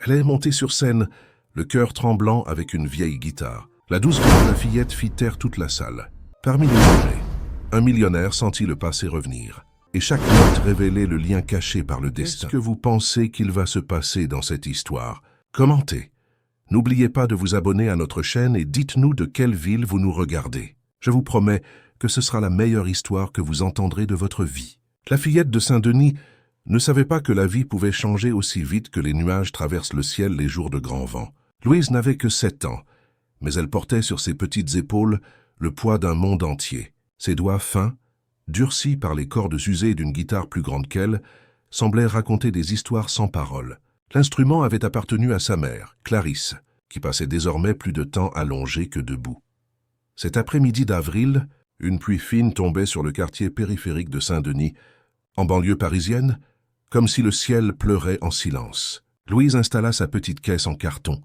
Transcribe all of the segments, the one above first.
Elle est montée sur scène, le cœur tremblant avec une vieille guitare. La douce voix de la fillette fit taire toute la salle. Parmi les jurés, un millionnaire sentit le passé revenir. Et chaque note révélait le lien caché par le destin. Qu'est-ce que vous pensez qu'il va se passer dans cette histoire? Commentez. N'oubliez pas de vous abonner à notre chaîne et dites-nous de quelle ville vous nous regardez. Je vous promets que ce sera la meilleure histoire que vous entendrez de votre vie. La fillette de Saint-Denis ne savait pas que la vie pouvait changer aussi vite que les nuages traversent le ciel les jours de grand vent. Louise n'avait que 7 ans, mais elle portait sur ses petites épaules le poids d'un monde entier. Ses doigts fins, durcis par les cordes usées d'une guitare plus grande qu'elle, semblaient raconter des histoires sans paroles. L'instrument avait appartenu à sa mère, Clarisse, qui passait désormais plus de temps allongée que debout. Cet après-midi d'avril, une pluie fine tombait sur le quartier périphérique de Saint-Denis, en banlieue parisienne, comme si le ciel pleurait en silence. Louise installa sa petite caisse en carton,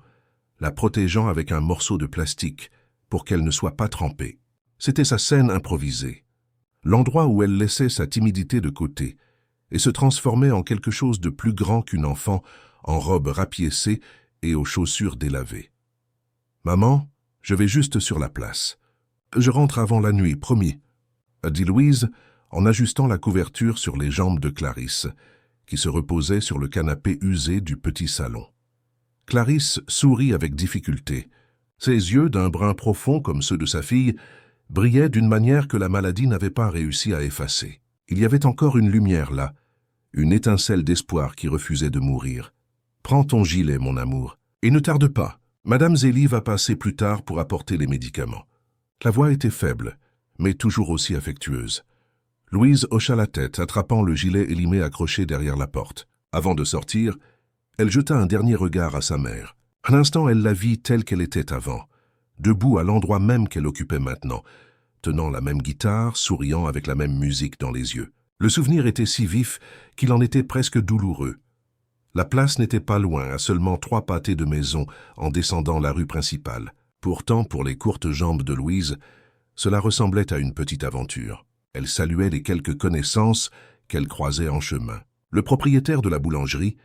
la protégeant avec un morceau de plastique pour qu'elle ne soit pas trempée. C'était sa scène improvisée, l'endroit où elle laissait sa timidité de côté et se transformait en quelque chose de plus grand qu'une enfant en robe rapiécée et aux chaussures délavées. « Maman, je vais juste sur la place. Je rentre avant la nuit, promis, » a dit Louise en ajustant la couverture sur les jambes de Clarisse, qui se reposait sur le canapé usé du petit salon. Clarisse sourit avec difficulté. Ses yeux, d'un brun profond comme ceux de sa fille, brillaient d'une manière que la maladie n'avait pas réussi à effacer. Il y avait encore une lumière là, une étincelle d'espoir qui refusait de mourir. « Prends ton gilet, mon amour, et ne tarde pas. Madame Zélie va passer plus tard pour apporter les médicaments. » La voix était faible, mais toujours aussi affectueuse. Louise hocha la tête, attrapant le gilet élimé accroché derrière la porte. Avant de sortir, elle jeta un dernier regard à sa mère. Un instant, elle la vit telle qu'elle était avant, debout à l'endroit même qu'elle occupait maintenant, tenant la même guitare, souriant avec la même musique dans les yeux. Le souvenir était si vif qu'il en était presque douloureux. La place n'était pas loin, à seulement 3 pâtés de maison en descendant la rue principale. Pourtant, pour les courtes jambes de Louise, cela ressemblait à une petite aventure. Elle saluait les quelques connaissances qu'elle croisait en chemin. Le propriétaire de la boulangerie,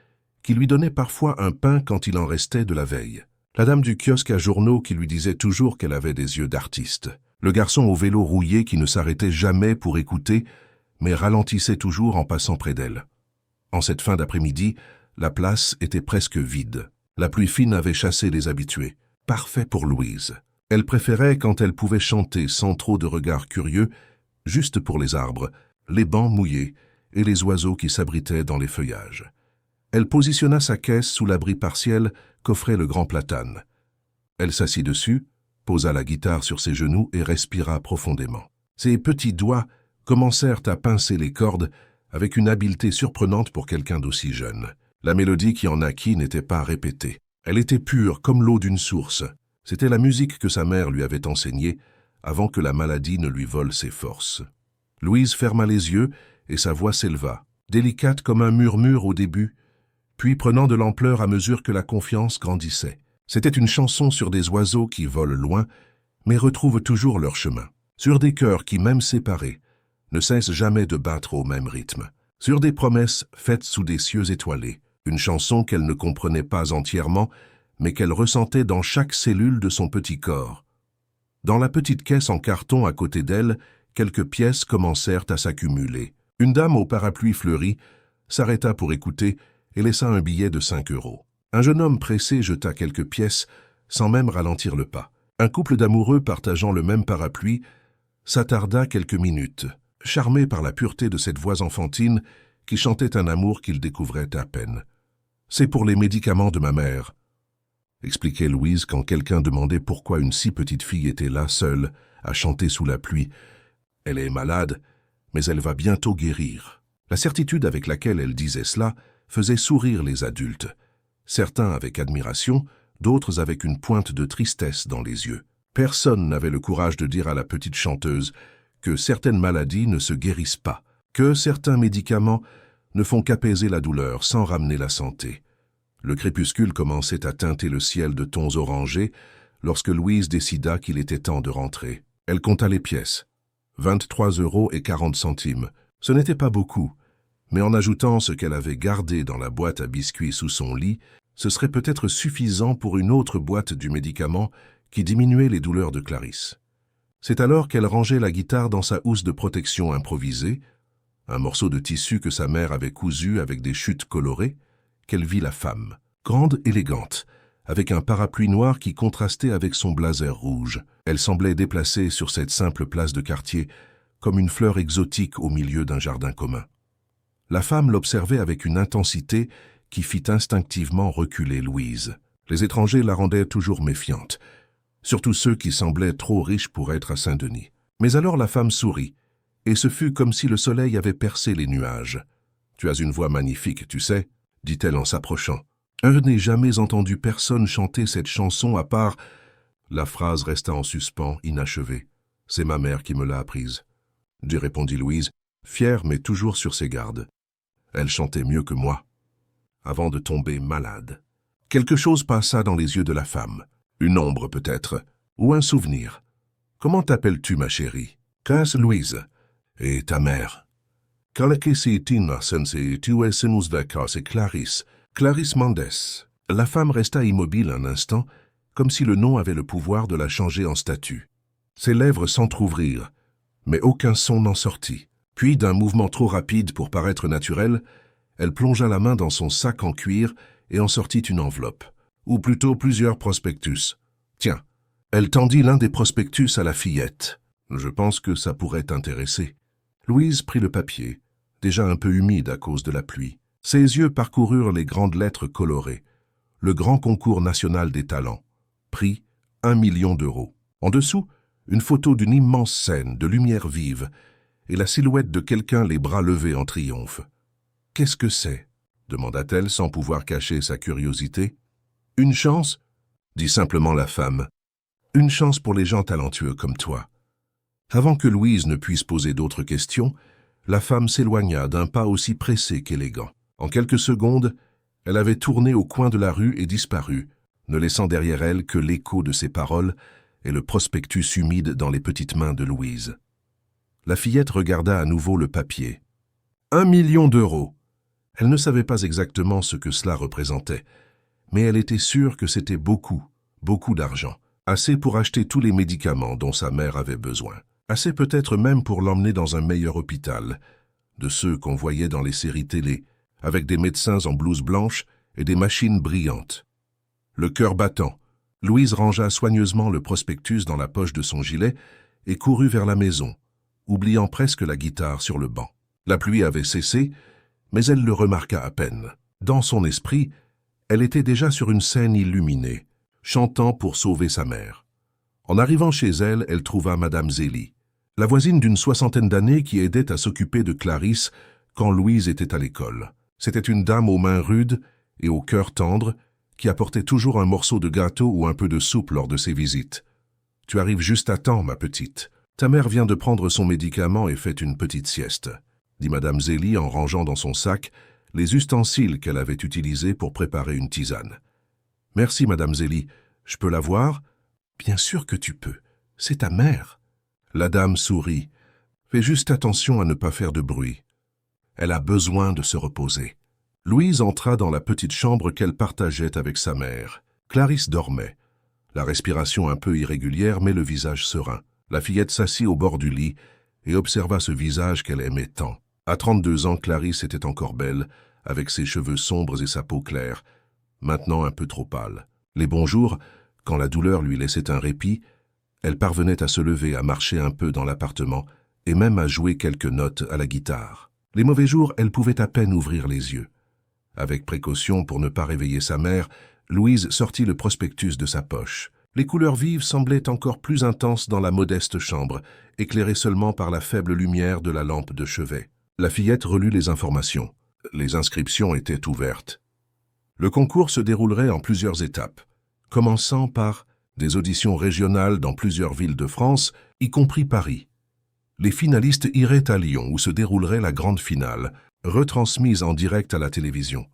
qui lui donnait parfois un pain quand il en restait de la veille. La dame du kiosque à journaux qui lui disait toujours qu'elle avait des yeux d'artiste. Le garçon au vélo rouillé qui ne s'arrêtait jamais pour écouter, mais ralentissait toujours en passant près d'elle. En cette fin d'après-midi, la place était presque vide. La pluie fine avait chassé les habitués. Parfait pour Louise. Elle préférait quand elle pouvait chanter sans trop de regards curieux, juste pour les arbres, les bancs mouillés et les oiseaux qui s'abritaient dans les feuillages. Elle positionna sa caisse sous l'abri partiel qu'offrait le grand platane. Elle s'assit dessus, posa la guitare sur ses genoux et respira profondément. Ses petits doigts commencèrent à pincer les cordes avec une habileté surprenante pour quelqu'un d'aussi jeune. La mélodie qui en naquit n'était pas répétée. Elle était pure comme l'eau d'une source. C'était la musique que sa mère lui avait enseignée avant que la maladie ne lui vole ses forces. Louise ferma les yeux et sa voix s'éleva, délicate comme un murmure au début, puis prenant de l'ampleur à mesure que la confiance grandissait. C'était une chanson sur des oiseaux qui volent loin, mais retrouvent toujours leur chemin. Sur des cœurs qui, même séparés, ne cessent jamais de battre au même rythme. Sur des promesses faites sous des cieux étoilés. Une chanson qu'elle ne comprenait pas entièrement, mais qu'elle ressentait dans chaque cellule de son petit corps. Dans la petite caisse en carton à côté d'elle, quelques pièces commencèrent à s'accumuler. Une dame au parapluie fleuri s'arrêta pour écouter et laissa un billet de 5 €. Un jeune homme pressé jeta quelques pièces sans même ralentir le pas. Un couple d'amoureux partageant le même parapluie s'attarda quelques minutes, charmé par la pureté de cette voix enfantine qui chantait un amour qu'il découvrait à peine. « C'est pour les médicaments de ma mère », expliquait Louise quand quelqu'un demandait pourquoi une si petite fille était là, seule, à chanter sous la pluie. « Elle est malade, mais elle va bientôt guérir. » La certitude avec laquelle elle disait cela faisait sourire les adultes, certains avec admiration, d'autres avec une pointe de tristesse dans les yeux. Personne n'avait le courage de dire à la petite chanteuse que certaines maladies ne se guérissent pas, que certains médicaments ne font qu'apaiser la douleur sans ramener la santé. Le crépuscule commençait à teinter le ciel de tons orangés lorsque Louise décida qu'il était temps de rentrer. Elle compta les pièces. 23,40 €. Ce n'était pas beaucoup, mais en ajoutant ce qu'elle avait gardé dans la boîte à biscuits sous son lit, Ce serait peut-être suffisant pour une autre boîte du médicament qui diminuait les douleurs de Clarisse. C'est alors qu'elle rangeait la guitare dans sa housse de protection improvisée, un morceau de tissu que sa mère avait cousu avec des chutes colorées, qu'elle vit la femme, grande, élégante, avec un parapluie noir qui contrastait avec son blazer rouge. Elle semblait déplacée sur cette simple place de quartier, comme une fleur exotique au milieu d'un jardin commun. La femme l'observait avec une intensité qui fit instinctivement reculer Louise. Les étrangers la rendaient toujours méfiante, surtout ceux qui semblaient trop riches pour être à Saint-Denis. Mais alors la femme sourit, et ce fut comme si le soleil avait percé les nuages. « Tu as une voix magnifique, tu sais » dit-elle en s'approchant. « Je n'ai jamais entendu personne chanter cette chanson à part… » La phrase resta en suspens, inachevée. « C'est ma mère qui me l'a apprise. » répondit Louise, fière mais toujours sur ses gardes. Elle chantait mieux que moi. Avant de tomber malade. Quelque chose passa dans les yeux de la femme. Une ombre peut-être, ou un souvenir. « Comment t'appelles-tu, ma chérie ?»« Casse Louise. »« Et ta mère ?»« C'est Clarisse. Clarisse Mendes. » La femme resta immobile un instant, comme si le nom avait le pouvoir de la changer en statue. Ses lèvres s'entr'ouvrirent, mais aucun son n'en sortit. Puis, d'un mouvement trop rapide pour paraître naturel, elle plongea la main dans son sac en cuir et en sortit une enveloppe, ou plutôt plusieurs prospectus. Tiens, elle tendit l'un des prospectus à la fillette. Je pense que ça pourrait t'intéresser. Louise prit le papier, déjà un peu humide à cause de la pluie. Ses yeux parcoururent les grandes lettres colorées. Le grand concours national des talents. Prix 1 million d'euros. En dessous, une photo d'une immense scène de lumière vive et la silhouette de quelqu'un les bras levés en triomphe. « Qu'est-ce que c'est » demanda-t-elle sans pouvoir cacher sa curiosité. « Une chance » dit simplement la femme. « Une chance pour les gens talentueux comme toi. » Avant que Louise ne puisse poser d'autres questions, la femme s'éloigna d'un pas aussi pressé qu'élégant. En quelques secondes, elle avait tourné au coin de la rue et disparu, ne laissant derrière elle que l'écho de ses paroles et le prospectus humide dans les petites mains de Louise. La fillette regarda à nouveau le papier. 1 million d'euros. Elle ne savait pas exactement ce que cela représentait, mais elle était sûre que c'était beaucoup, beaucoup d'argent. Assez pour acheter tous les médicaments dont sa mère avait besoin. Assez peut-être même pour l'emmener dans un meilleur hôpital, de ceux qu'on voyait dans les séries télé, avec des médecins en blouse blanche et des machines brillantes. Le cœur battant, Louise rangea soigneusement le prospectus dans la poche de son gilet et courut vers la maison, oubliant presque la guitare sur le banc. La pluie avait cessé, mais elle le remarqua à peine. Dans son esprit, elle était déjà sur une scène illuminée, chantant pour sauver sa mère. En arrivant chez elle, elle trouva Madame Zélie, la voisine d'une 60aine d'années qui aidait à s'occuper de Clarisse quand Louise était à l'école. C'était une dame aux mains rudes et au cœur tendre qui apportait toujours un morceau de gâteau ou un peu de soupe lors de ses visites. « Tu arrives juste à temps, ma petite. Ta mère vient de prendre son médicament et fait une petite sieste, » dit Madame Zélie en rangeant dans son sac les ustensiles qu'elle avait utilisés pour préparer une tisane. « Merci, Madame Zélie. Je peux la voir ?»« Bien sûr que tu peux. C'est ta mère. » La dame sourit. « Fais juste attention à ne pas faire de bruit. Elle a besoin de se reposer. » Louise entra dans la petite chambre qu'elle partageait avec sa mère. Clarisse dormait, la respiration un peu irrégulière mais le visage serein. La fillette s'assit au bord du lit et observa ce visage qu'elle aimait tant. À 32 ans, Clarisse était encore belle, avec ses cheveux sombres et sa peau claire, maintenant un peu trop pâle. Les bons jours, quand la douleur lui laissait un répit, elle parvenait à se lever, à marcher un peu dans l'appartement et même à jouer quelques notes à la guitare. Les mauvais jours, elle pouvait à peine ouvrir les yeux. Avec précaution pour ne pas réveiller sa mère, Louise sortit le prospectus de sa poche. Les couleurs vives semblaient encore plus intenses dans la modeste chambre, éclairée seulement par la faible lumière de la lampe de chevet. La fillette relut les informations. Les inscriptions étaient ouvertes. Le concours se déroulerait en plusieurs étapes, commençant par des auditions régionales dans plusieurs villes de France, y compris Paris. Les finalistes iraient à Lyon où se déroulerait la grande finale, retransmise en direct à la télévision.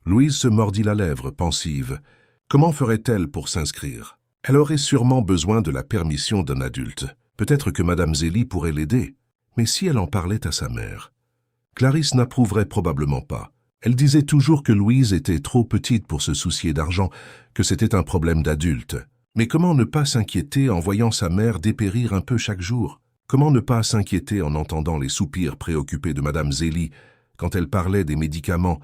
Louise se mordit la lèvre, pensive. Comment ferait-elle pour s'inscrire? Elle aurait sûrement besoin de la permission d'un adulte. Peut-être que Madame Zélie pourrait l'aider. Mais si elle en parlait à sa mère? Clarisse n'approuverait probablement pas, Elle disait toujours que Louise était trop petite pour se soucier d'argent, que c'était un problème d'adulte. Mais comment ne pas s'inquiéter en voyant sa mère dépérir un peu chaque jour? Comment ne pas s'inquiéter en entendant les soupirs préoccupés de Madame Zélie quand elle parlait des médicaments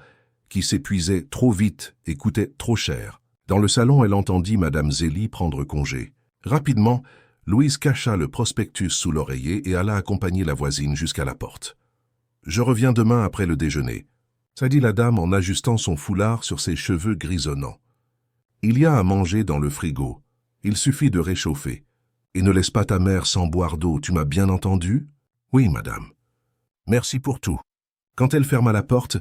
qui s'épuisaient trop vite et coûtaient trop cher? Dans le salon, elle entendit Madame Zélie prendre congé. Rapidement, Louise cacha le prospectus sous l'oreiller et alla accompagner la voisine jusqu'à la porte. « Je reviens demain après le déjeuner », ça dit la dame en ajustant son foulard sur ses cheveux grisonnants. « Il y a à manger dans le frigo. Il suffit de réchauffer. Et ne laisse pas ta mère sans boire d'eau, tu m'as bien entendu? »« Oui, madame. »« Merci pour tout. » Quand elle ferma la porte,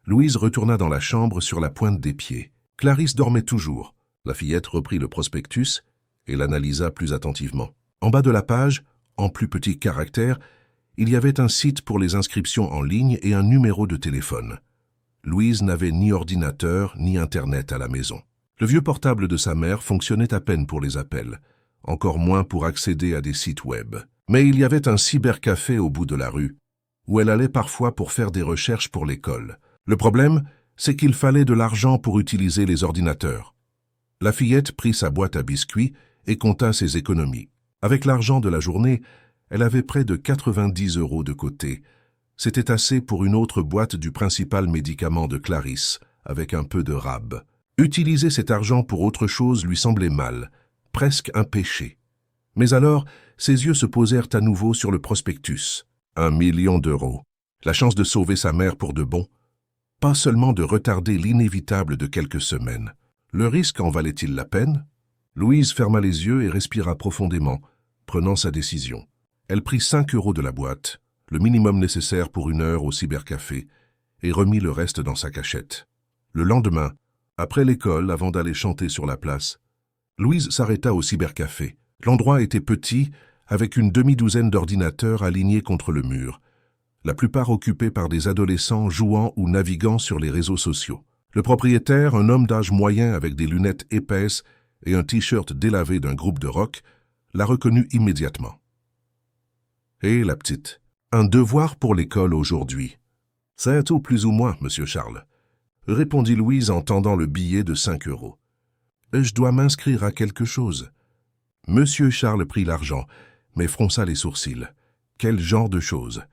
Louise retourna dans la chambre sur la pointe des pieds. Clarisse dormait toujours. La fillette reprit le prospectus et l'analysa plus attentivement. En bas de la page, en plus petits caractères, il y avait un site pour les inscriptions en ligne et un numéro de téléphone. Louise n'avait ni ordinateur ni Internet à la maison. Le vieux portable de sa mère fonctionnait à peine pour les appels, encore moins pour accéder à des sites web. Mais il y avait un cybercafé au bout de la rue, où elle allait parfois pour faire des recherches pour l'école. Le problème, c'est qu'il fallait de l'argent pour utiliser les ordinateurs. La fillette prit sa boîte à biscuits et compta ses économies. Avec l'argent de la journée, elle avait près de 90 € de côté. C'était assez pour une autre boîte du principal médicament de Clarisse, avec un peu de rab. Utiliser cet argent pour autre chose lui semblait mal, presque un péché. Mais alors, ses yeux se posèrent à nouveau sur le prospectus. 1 million d'euros. La chance de sauver sa mère pour de bon. Pas seulement de retarder l'inévitable de quelques semaines. Le risque en valait-il la peine? Louise ferma les yeux et respira profondément, prenant sa décision. Elle prit 5 € de la boîte, le minimum nécessaire pour 1 heure au cybercafé, et remit le reste dans sa cachette. Le lendemain, après l'école, avant d'aller chanter sur la place, Louise s'arrêta au cybercafé. L'endroit était petit, avec une demi-douzaine d'ordinateurs alignés contre le mur, la plupart occupés par des adolescents jouant ou naviguant sur les réseaux sociaux. Le propriétaire, un homme d'âge moyen avec des lunettes épaisses et un t-shirt délavé d'un groupe de rock, la reconnut immédiatement. « Hé, la petite, un devoir pour l'école aujourd'hui. »« C'est tout plus ou moins, monsieur Charles. » répondit Louise en tendant le billet de 5 €. « Je dois m'inscrire à quelque chose. » Monsieur Charles prit l'argent, mais fronça les sourcils. « Quel genre de chose?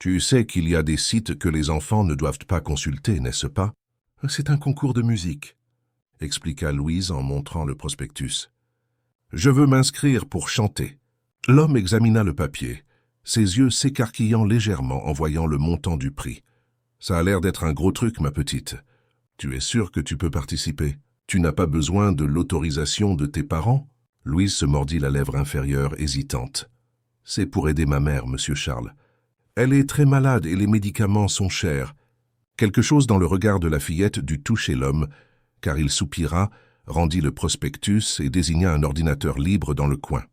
Tu sais qu'il y a des sites que les enfants ne doivent pas consulter, n'est-ce pas? »« C'est un concours de musique, » expliqua Louise en montrant le prospectus. « Je veux m'inscrire pour chanter. » L'homme examina le papier, ses yeux s'écarquillant légèrement en voyant le montant du prix. « Ça a l'air d'être un gros truc, ma petite. Tu es sûre que tu peux participer? Tu n'as pas besoin de l'autorisation de tes parents? » Louise se mordit la lèvre inférieure, hésitante. « C'est pour aider ma mère, monsieur Charles. Elle est très malade et les médicaments sont chers. » Quelque chose dans le regard de la fillette dut toucher l'homme, car il soupira, rendit le prospectus et désigna un ordinateur libre dans le coin.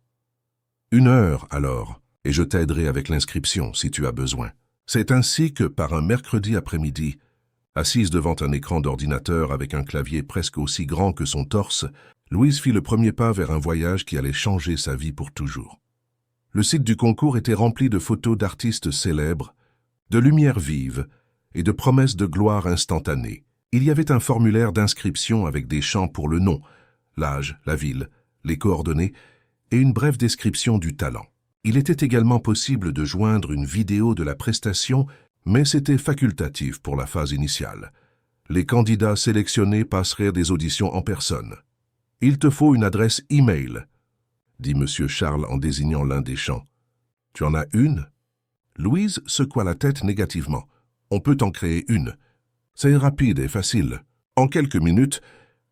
« 1 heure, alors, et je t'aiderai avec l'inscription, si tu as besoin. » C'est ainsi que, par un mercredi après-midi, assise devant un écran d'ordinateur avec un clavier presque aussi grand que son torse, Louise fit le premier pas vers un voyage qui allait changer sa vie pour toujours. Le site du concours était rempli de photos d'artistes célèbres, de lumières vives et de promesses de gloire instantanée. Il y avait un formulaire d'inscription avec des champs pour le nom, l'âge, la ville, les coordonnées et une brève description du talent. Il était également possible de joindre une vidéo de la prestation, mais c'était facultatif pour la phase initiale. Les candidats sélectionnés passeraient des auditions en personne. « Il te faut une adresse e-mail », dit M. Charles en désignant l'un des champs. « Tu en as une ?» Louise secoua la tête négativement. « On peut en créer une. C'est rapide et facile. » En quelques minutes,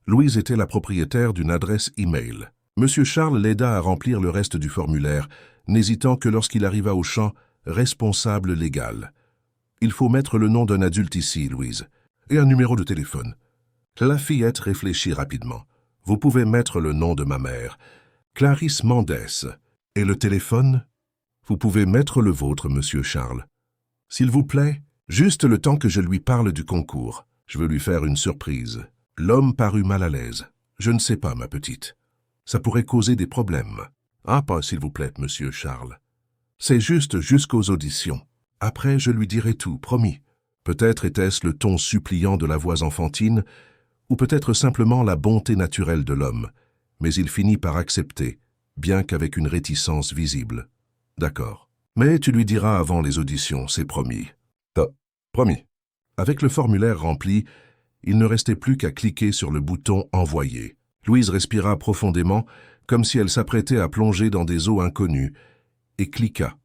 Louise était la propriétaire d'une adresse e-mail. M. Charles l'aida à remplir le reste du formulaire, n'hésitant que lorsqu'il arriva au champ « responsable légal ». « Il faut mettre le nom d'un adulte ici, Louise, et un numéro de téléphone. » La fillette réfléchit rapidement. « Vous pouvez mettre le nom de ma mère, Clarisse Mendès. Et le téléphone? Vous pouvez mettre le vôtre, monsieur Charles. S'il vous plaît, juste le temps que je lui parle du concours. Je veux lui faire une surprise. » L'homme parut mal à l'aise. « Je ne sais pas, ma petite. Ça pourrait causer des problèmes. »« Ah, pas s'il vous plaît, monsieur Charles. C'est juste jusqu'aux auditions. Après, je lui dirai tout, promis. Peut-être était-ce le ton suppliant de la voix enfantine, ou peut-être simplement la bonté naturelle de l'homme, mais il finit par accepter, bien qu'avec une réticence visible. D'accord. Mais tu lui diras avant les auditions, c'est promis. Promis. Avec le formulaire rempli, il ne restait plus qu'à cliquer sur le bouton « Envoyer ». Louise respira profondément, comme si elle s'apprêtait à plonger dans des eaux inconnues, et cliqua.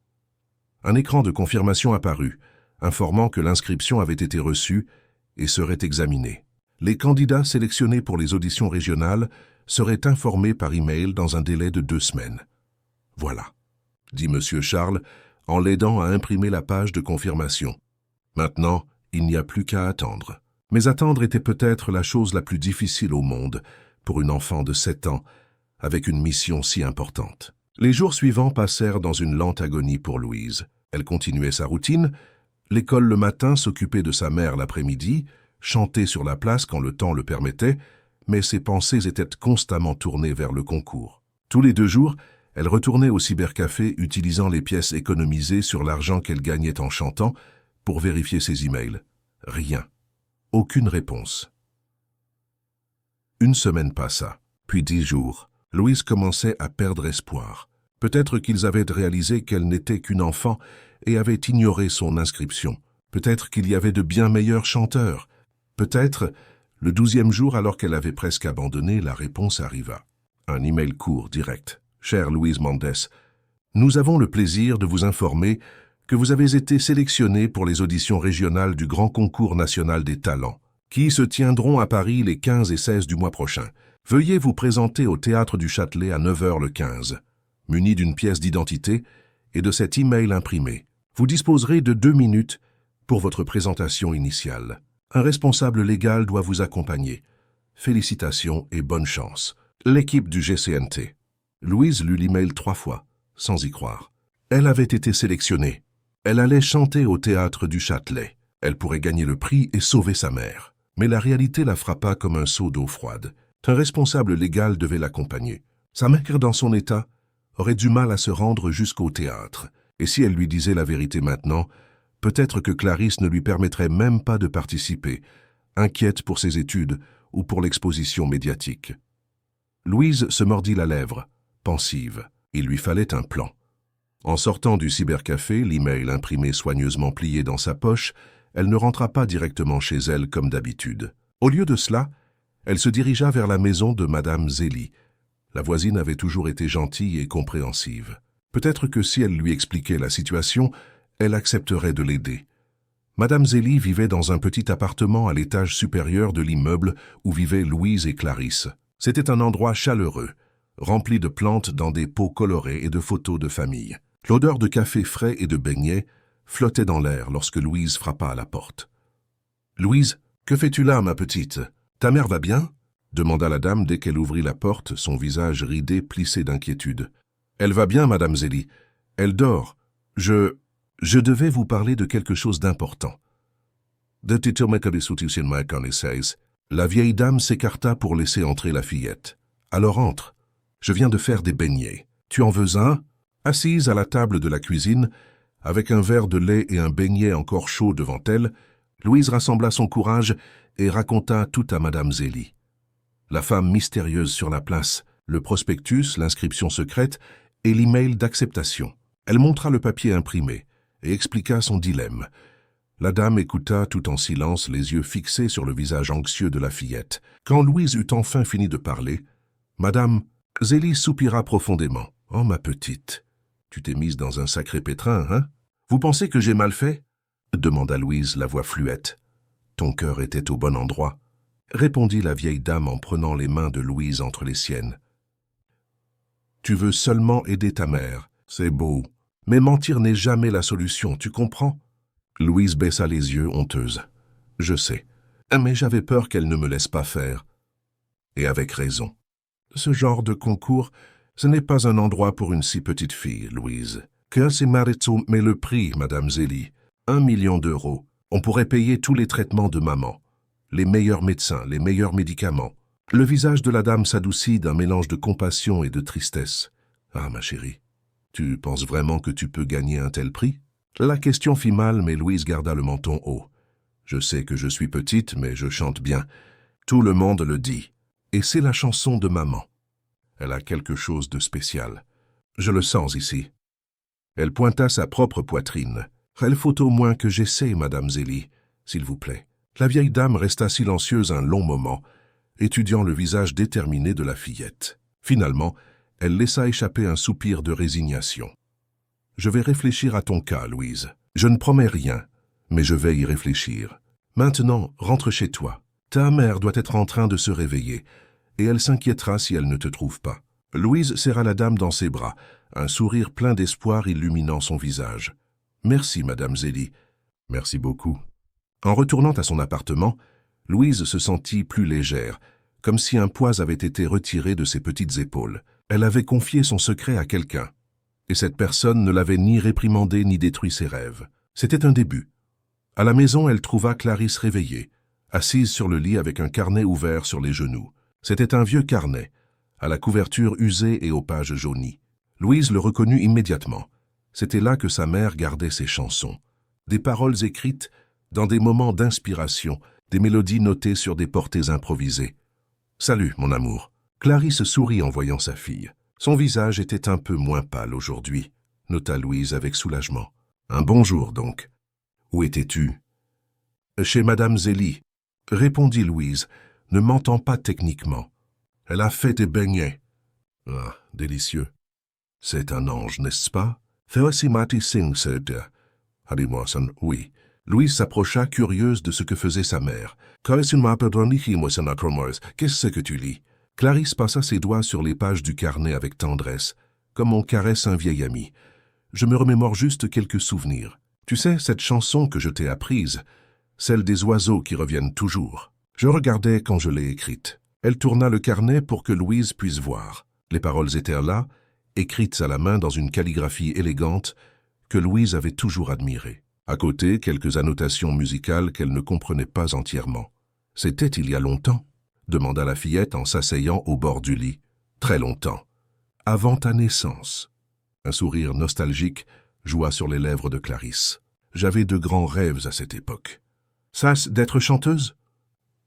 Un écran de confirmation apparut, informant que l'inscription avait été reçue et serait examinée. Les candidats sélectionnés pour les auditions régionales seraient informés par email dans un délai de 2 semaines. « Voilà », dit M. Charles, en l'aidant à imprimer la page de confirmation. Maintenant, il n'y a plus qu'à attendre. Mais attendre était peut-être la chose la plus difficile au monde pour une enfant de 7 ans, avec une mission si importante. Les jours suivants passèrent dans une lente agonie pour Louise. Elle continuait sa routine, l'école le matin, s'occupait de sa mère l'après-midi, chanter sur la place quand le temps le permettait, mais ses pensées étaient constamment tournées vers le concours. Tous les 2 jours, elle retournait au cybercafé utilisant les pièces économisées sur l'argent qu'elle gagnait en chantant pour vérifier ses emails. Rien. Aucune réponse. Une semaine passa, puis 10 jours. Louise commençait à perdre espoir. Peut-être qu'ils avaient réalisé qu'elle n'était qu'une enfant et avaient ignoré son inscription. Peut-être qu'il y avait de bien meilleurs chanteurs. Peut-être, le 12e jour, alors qu'elle avait presque abandonné, la réponse arriva. Un email court, direct. « Chère Louise Mendes, nous avons le plaisir de vous informer que vous avez été sélectionnée pour les auditions régionales du Grand Concours national des talents, qui se tiendront à Paris les 15 et 16 du mois prochain. Veuillez vous présenter au Théâtre du Châtelet à 9 h le 15, muni d'une pièce d'identité et de cet email imprimé. Vous disposerez de 2 minutes pour votre présentation initiale. Un responsable légal doit vous accompagner. Félicitations et bonne chance. L'équipe du GCNT. » Louise lut l'email 3 fois, sans y croire. Elle avait été sélectionnée. Elle allait chanter au Théâtre du Châtelet. Elle pourrait gagner le prix et sauver sa mère. Mais la réalité la frappa comme un seau d'eau froide. Un responsable légal devait l'accompagner. Sa mère, dans son état, aurait du mal à se rendre jusqu'au théâtre. Et si elle lui disait la vérité maintenant, peut-être que Clarisse ne lui permettrait même pas de participer, inquiète pour ses études ou pour l'exposition médiatique. Louise se mordit la lèvre, pensive. Il lui fallait un plan. En sortant du cybercafé, l'email imprimé soigneusement plié dans sa poche, elle ne rentra pas directement chez elle comme d'habitude. Au lieu de cela, elle se dirigea vers la maison de Madame Zélie. La voisine avait toujours été gentille et compréhensive. Peut-être que si elle lui expliquait la situation, elle accepterait de l'aider. Madame Zélie vivait dans un petit appartement à l'étage supérieur de l'immeuble où vivaient Louise et Clarisse. C'était un endroit chaleureux, rempli de plantes dans des pots colorés et de photos de famille. L'odeur de café frais et de beignets flottait dans l'air lorsque Louise frappa à la porte. « Louise, que fais-tu là, ma petite ? Ta mère va bien ?» demanda la dame dès qu'elle ouvrit la porte, son visage ridé plissé d'inquiétude. « Elle va bien, Madame Zélie. Elle dort. Je devais vous parler de quelque chose d'important. » La vieille dame s'écarta pour laisser entrer la fillette. « Alors entre. Je viens de faire des beignets. Tu en veux un ?» Assise à la table de la cuisine, avec un verre de lait et un beignet encore chaud devant elle, Louise rassembla son courage et raconta tout à Madame Zélie. La femme mystérieuse sur la place, le prospectus, l'inscription secrète et l'email d'acceptation. Elle montra le papier imprimé et expliqua son dilemme. La dame écouta tout en silence, les yeux fixés sur le visage anxieux de la fillette. Quand Louise eut enfin fini de parler, Madame Zélie soupira profondément. « Oh, ma petite, tu t'es mise dans un sacré pétrin, hein? Vous pensez que j'ai mal fait ?» demanda Louise, la voix fluette. « Ton cœur était au bon endroit, » répondit la vieille dame en prenant les mains de Louise entre les siennes. « Tu veux seulement aider ta mère, c'est beau, mais mentir n'est jamais la solution, tu comprends ?» Louise baissa les yeux, honteuse. « Je sais, mais j'avais peur qu'elle ne me laisse pas faire. » Et avec raison. Ce genre de concours, ce n'est pas un endroit pour une si petite fille, Louise. Que c'est Maritzum, mais le prix, Madame Zélie. 1 million d'euros. On pourrait payer tous les traitements de maman. Les meilleurs médecins, les meilleurs médicaments. Le visage de la dame s'adoucit d'un mélange de compassion et de tristesse. « Ah, ma chérie, tu penses vraiment que tu peux gagner un tel prix ?» La question fit mal, mais Louise garda le menton haut. Je sais que je suis petite, mais je chante bien. Tout le monde le dit. Et c'est la chanson de maman. Elle a quelque chose de spécial. Je le sens ici. Elle pointa sa propre poitrine. Il faut au moins que j'essaie, Madame Zélie, s'il vous plaît. La vieille dame resta silencieuse un long moment, étudiant le visage déterminé de la fillette. Finalement, elle laissa échapper un soupir de résignation. « Je vais réfléchir à ton cas, Louise. Je ne promets rien, mais je vais y réfléchir. Maintenant, rentre chez toi. Ta mère doit être en train de se réveiller, et elle s'inquiétera si elle ne te trouve pas. » Louise serra la dame dans ses bras, un sourire plein d'espoir illuminant son visage. « Merci, Madame Zélie. Merci beaucoup. » En retournant à son appartement, Louise se sentit plus légère, comme si un poids avait été retiré de ses petites épaules. Elle avait confié son secret à quelqu'un, et cette personne ne l'avait ni réprimandé ni détruit ses rêves. C'était un début. À la maison, elle trouva Clarisse réveillée, assise sur le lit avec un carnet ouvert sur les genoux. C'était un vieux carnet, à la couverture usée et aux pages jaunies. Louise le reconnut immédiatement. C'était là que sa mère gardait ses chansons. Des paroles écrites dans des moments d'inspiration, des mélodies notées sur des portées improvisées. « Salut, mon amour. » Clarisse sourit en voyant sa fille. Son visage était un peu moins pâle aujourd'hui, nota Louise avec soulagement. « Un bonjour, donc. Où étais-tu ?»« Chez Madame Zélie, » répondit Louise, ne mentant pas techniquement. « Elle a fait des beignets. »« Ah, délicieux. C'est un ange, n'est-ce pas ?»« Oui. » Louise s'approcha, curieuse de ce que faisait sa mère. « Qu'est-ce que tu lis ?» Clarisse passa ses doigts sur les pages du carnet avec tendresse, comme on caresse un vieil ami. « Je me remémore juste quelques souvenirs. Tu sais, cette chanson que je t'ai apprise, celle des oiseaux qui reviennent toujours. Je regardais quand je l'ai écrite. » Elle tourna le carnet pour que Louise puisse voir. Les paroles étaient là, écrites à la main dans une calligraphie élégante que Louise avait toujours admirée. À côté, quelques annotations musicales qu'elle ne comprenait pas entièrement. « C'était il y a longtemps ?» demanda la fillette en s'asseyant au bord du lit. « Très longtemps. Avant ta naissance. » Un sourire nostalgique joua sur les lèvres de Clarisse. « J'avais de grands rêves à cette époque. »« Ça, d'être chanteuse ?»«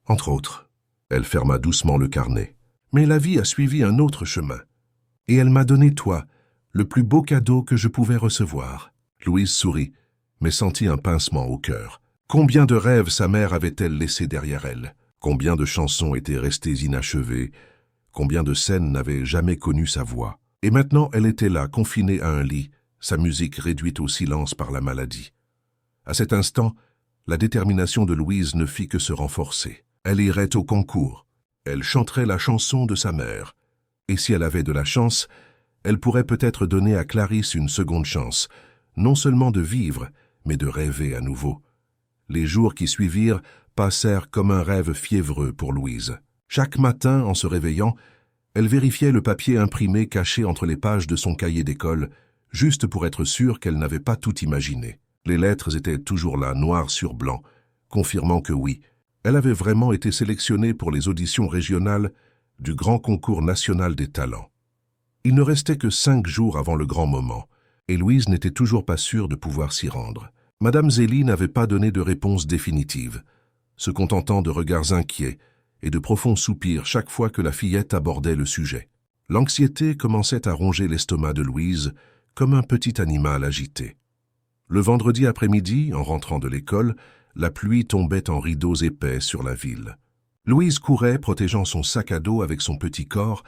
Entre autres. » Elle ferma doucement le carnet. « Mais la vie a suivi un autre chemin. Et elle m'a donné toi, le plus beau cadeau que je pouvais recevoir. » Louise sourit, mais sentit un pincement au cœur. Combien de rêves sa mère avait-elle laissés derrière elle? Combien de chansons étaient restées inachevées? Combien de scènes n'avaient jamais connu sa voix? Et maintenant, elle était là, confinée à un lit, sa musique réduite au silence par la maladie. À cet instant, la détermination de Louise ne fit que se renforcer. Elle irait au concours. Elle chanterait la chanson de sa mère. Et si elle avait de la chance, elle pourrait peut-être donner à Clarisse une seconde chance, non seulement de vivre, mais de rêver à nouveau. Les jours qui suivirent passèrent comme un rêve fiévreux pour Louise. Chaque matin, en se réveillant, elle vérifiait le papier imprimé caché entre les pages de son cahier d'école, juste pour être sûre qu'elle n'avait pas tout imaginé. Les lettres étaient toujours là, noir sur blanc, confirmant que oui, elle avait vraiment été sélectionnée pour les auditions régionales du Grand Concours national des talents. Il ne restait que 5 jours avant le grand moment, et Louise n'était toujours pas sûre de pouvoir s'y rendre. Madame Zélie n'avait pas donné de réponse définitive, se contentant de regards inquiets et de profonds soupirs chaque fois que la fillette abordait le sujet. L'anxiété commençait à ronger l'estomac de Louise comme un petit animal agité. Le vendredi après-midi, en rentrant de l'école, la pluie tombait en rideaux épais sur la ville. Louise courait, protégeant son sac à dos avec son petit corps,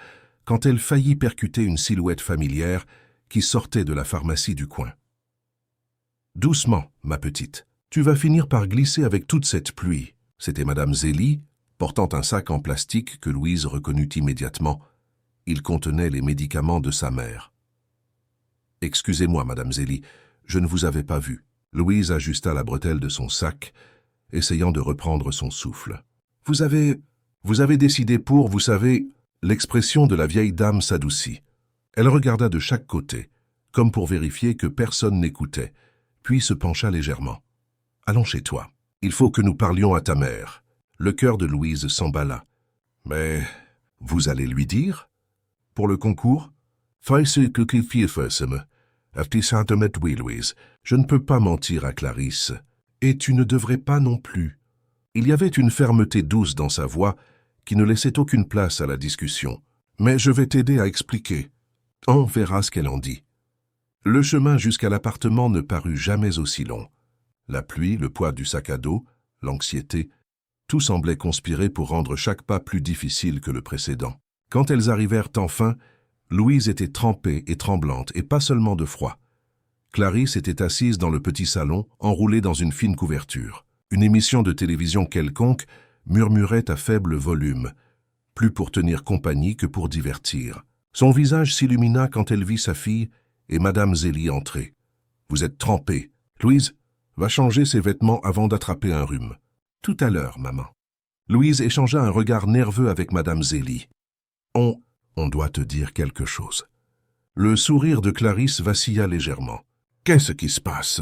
quand elle faillit percuter une silhouette familière qui sortait de la pharmacie du coin. « Doucement, ma petite, tu vas finir par glisser avec toute cette pluie. » C'était Madame Zélie, portant un sac en plastique que Louise reconnut immédiatement. Il contenait les médicaments de sa mère. « Excusez-moi, Madame Zélie, je ne vous avais pas vue. » Louise ajusta la bretelle de son sac, essayant de reprendre son souffle. « Vous avez décidé pour, vous savez... » L'expression de la vieille dame s'adoucit. Elle regarda de chaque côté, comme pour vérifier que personne n'écoutait, puis se pencha légèrement. « Allons chez toi. Il faut que nous parlions à ta mère. » Le cœur de Louise s'emballa. « Mais vous allez lui dire? Pour le concours? »« Oui, Louise. Je ne peux pas mentir à Clarisse. Et tu ne devrais pas non plus. Il y avait une fermeté douce dans sa voix qui ne laissait aucune place à la discussion. « Mais je vais t'aider à expliquer. On verra ce qu'elle en dit. » Le chemin jusqu'à l'appartement ne parut jamais aussi long. La pluie, le poids du sac à dos, l'anxiété, tout semblait conspirer pour rendre chaque pas plus difficile que le précédent. Quand elles arrivèrent enfin, Louise était trempée et tremblante, et pas seulement de froid. Clarisse était assise dans le petit salon, enroulée dans une fine couverture. Une émission de télévision quelconque murmurait à faible volume, plus pour tenir compagnie que pour divertir. Son visage s'illumina quand elle vit sa fille et Madame Zélie entrer. « Vous êtes trempée. Louise, va changer ses vêtements avant d'attraper un rhume. »« Tout à l'heure, maman. » Louise échangea un regard nerveux avec Madame Zélie. « On doit te dire quelque chose. » Le sourire de Clarisse vacilla légèrement. « Qu'est-ce qui se passe?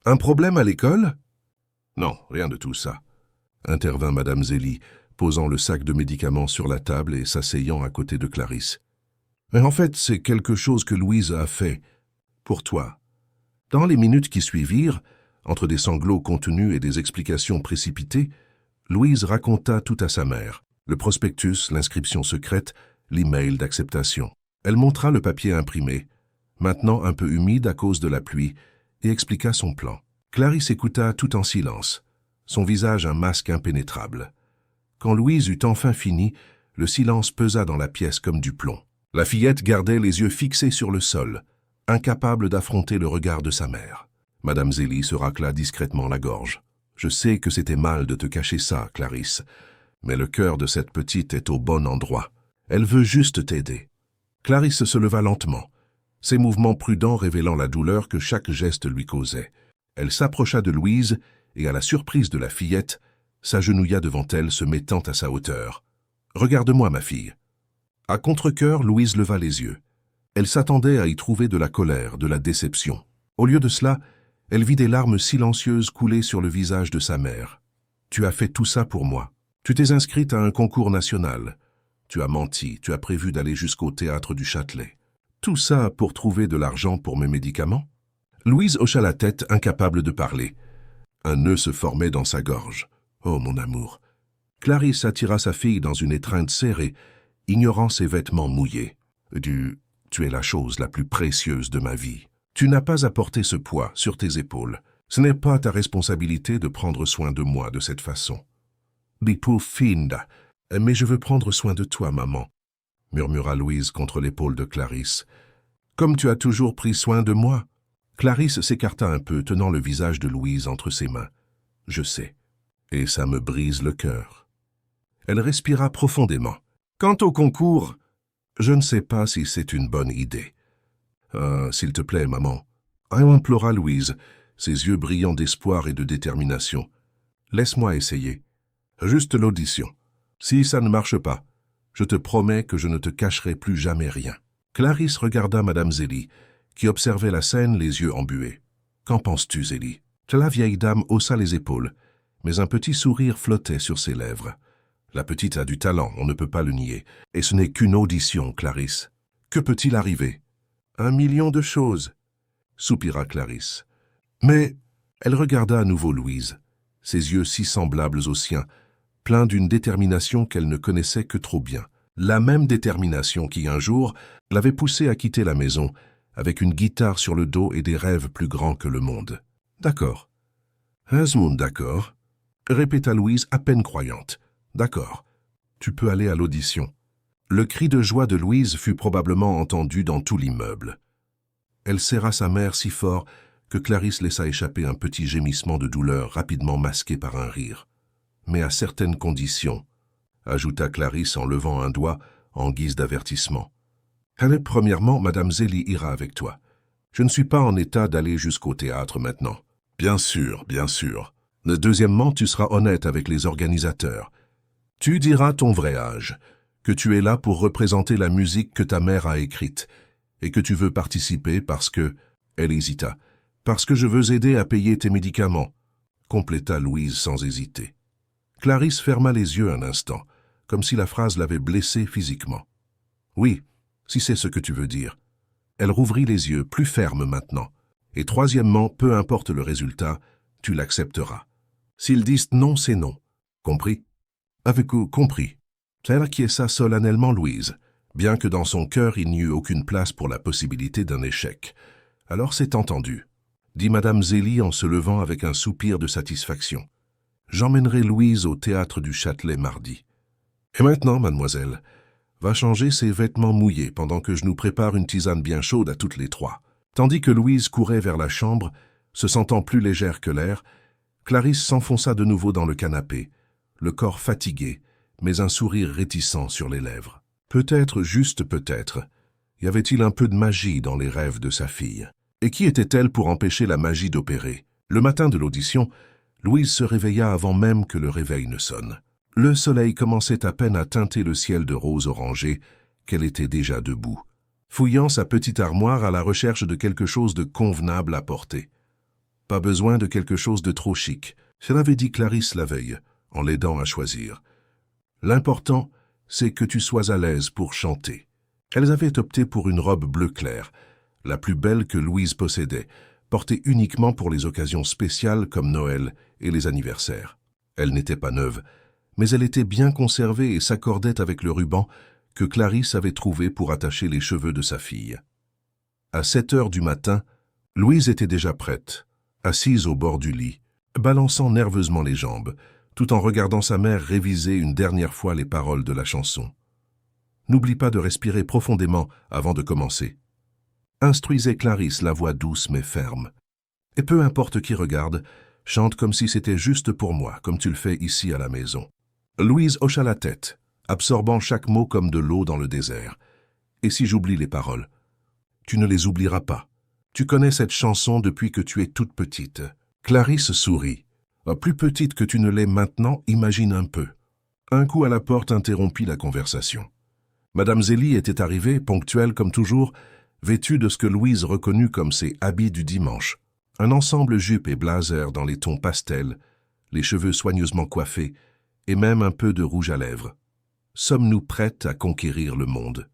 Un problème à l'école? » « Non, rien de tout ça, » intervint Madame Zélie, posant le sac de médicaments sur la table et s'asseyant à côté de Clarisse. « Mais en fait, c'est quelque chose que Louise a fait pour toi. » Dans les minutes qui suivirent, entre des sanglots contenus et des explications précipitées, Louise raconta tout à sa mère, le prospectus, l'inscription secrète, l'email d'acceptation. Elle montra le papier imprimé, maintenant un peu humide à cause de la pluie, et expliqua son plan. Clarisse écouta tout en silence, son visage un masque impénétrable. Quand Louise eut enfin fini, le silence pesa dans la pièce comme du plomb. La fillette gardait les yeux fixés sur le sol, incapable d'affronter le regard de sa mère. Madame Zélie se racla discrètement la gorge. « Je sais que c'était mal de te cacher ça, Clarisse, mais le cœur de cette petite est au bon endroit. Elle veut juste t'aider. » Clarisse se leva lentement, ses mouvements prudents révélant la douleur que chaque geste lui causait. Elle s'approcha de Louise et, à la surprise de la fillette, s'agenouilla devant elle, se mettant à sa hauteur. « Regarde-moi, ma fille. » À contre-cœur, Louise leva les yeux. Elle s'attendait à y trouver de la colère, de la déception. Au lieu de cela, elle vit des larmes silencieuses couler sur le visage de sa mère. « Tu as fait tout ça pour moi. Tu t'es inscrite à un concours national. Tu as menti, tu as prévu d'aller jusqu'au théâtre du Châtelet. Tout ça pour trouver de l'argent pour mes médicaments ?» Louise hocha la tête, incapable de parler. Un nœud se formait dans sa gorge. « Oh, mon amour !» Clarisse attira sa fille dans une étreinte serrée, ignorant ses vêtements mouillés. « Tu es la chose la plus précieuse de ma vie. Tu n'as pas à porter ce poids sur tes épaules. Ce n'est pas ta responsabilité de prendre soin de moi de cette façon. »« Des pauvres Finda, mais je veux prendre soin de toi, maman, » murmura Louise contre l'épaule de Clarisse. « Comme tu as toujours pris soin de moi. » Clarisse s'écarta un peu, tenant le visage de Louise entre ses mains. « Je sais, et ça me brise le cœur. » Elle respira profondément. « Quant au concours, je ne sais pas si c'est une bonne idée. »« S'il te plaît, maman. » implora Louise, ses yeux brillants d'espoir et de détermination. « Laisse-moi essayer. Juste l'audition. Si ça ne marche pas, je te promets que je ne te cacherai plus jamais rien. » Clarisse regarda Madame Zélie, qui observait la scène les yeux embués. « Qu'en penses-tu, Zélie ?» La vieille dame haussa les épaules, mais un petit sourire flottait sur ses lèvres. « La petite a du talent, on ne peut pas le nier. Et ce n'est qu'une audition, Clarisse. Que peut-il arriver ?»« 1 million de choses, » soupira Clarisse. Mais elle regarda à nouveau Louise, ses yeux si semblables aux siens, pleins d'une détermination qu'elle ne connaissait que trop bien. La même détermination qui, un jour, l'avait poussée à quitter la maison, avec une guitare sur le dos et des rêves plus grands que le monde. « D'accord. »« Asmund, d'accord. » répéta Louise à peine croyante. « D'accord. Tu peux aller à l'audition. » Le cri de joie de Louise fut probablement entendu dans tout l'immeuble. Elle serra sa mère si fort que Clarisse laissa échapper un petit gémissement de douleur rapidement masqué par un rire. « Mais à certaines conditions, » ajouta Clarisse en levant un doigt en guise d'avertissement. « Allez, premièrement, Madame Zélie ira avec toi. Je ne suis pas en état d'aller jusqu'au théâtre maintenant. »« Bien sûr, bien sûr. Deuxièmement, tu seras honnête avec les organisateurs. Tu diras ton vrai âge, que tu es là pour représenter la musique que ta mère a écrite, et que tu veux participer parce que... » Elle hésita. « Parce que je veux aider à payer tes médicaments, » compléta Louise sans hésiter. Clarisse ferma les yeux un instant, comme si la phrase l'avait blessée physiquement. « Oui, si c'est ce que tu veux dire. » Elle rouvrit les yeux, plus ferme maintenant. « Et troisièmement, peu importe le résultat, tu l'accepteras. S'ils disent non, c'est non. Compris? Avez-vous compris? Elle acquiesça solennellement Louise, bien que dans son cœur il n'y eût aucune place pour la possibilité d'un échec. Alors c'est entendu, dit Madame Zélie en se levant avec un soupir de satisfaction. J'emmènerai Louise au théâtre du Châtelet mardi. Et maintenant, mademoiselle, va changer ses vêtements mouillés pendant que je nous prépare une tisane bien chaude à toutes les trois. Tandis que Louise courait vers la chambre, se sentant plus légère que l'air, Clarisse s'enfonça de nouveau dans le canapé, le corps fatigué, mais un sourire réticent sur les lèvres. Peut-être, juste peut-être, y avait-il un peu de magie dans les rêves de sa fille. Et qui était-elle pour empêcher la magie d'opérer? Le matin de l'audition, Louise se réveilla avant même que le réveil ne sonne. Le soleil commençait à peine à teinter le ciel de rose orangé, qu'elle était déjà debout, fouillant sa petite armoire à la recherche de quelque chose de convenable à porter. Pas besoin de quelque chose de trop chic, cela avait dit Clarisse la veille, en l'aidant à choisir. L'important, c'est que tu sois à l'aise pour chanter. Elles avaient opté pour une robe bleu clair, la plus belle que Louise possédait, portée uniquement pour les occasions spéciales comme Noël et les anniversaires. Elle n'était pas neuve, mais elle était bien conservée et s'accordait avec le ruban que Clarisse avait trouvé pour attacher les cheveux de sa fille. À 7 heures du matin, Louise était déjà prête, assise au bord du lit, balançant nerveusement les jambes, tout en regardant sa mère réviser une dernière fois les paroles de la chanson. N'oublie pas de respirer profondément avant de commencer. Instruisait Clarisse, la voix douce mais ferme. Et peu importe qui regarde, chante comme si c'était juste pour moi, comme tu le fais ici à la maison. Louise hocha la tête, absorbant chaque mot comme de l'eau dans le désert. Et si j'oublie les paroles? Tu ne les oublieras pas. Tu connais cette chanson depuis que tu es toute petite. Clarisse sourit. Plus petite que tu ne l'es maintenant, imagine un peu. Un coup à la porte interrompit la conversation. Madame Zélie était arrivée, ponctuelle comme toujours, vêtue de ce que Louise reconnut comme ses habits du dimanche. Un ensemble jupe et blazer dans les tons pastels, les cheveux soigneusement coiffés, et même un peu de rouge à lèvres. « Sommes-nous prêtes à conquérir le monde ?»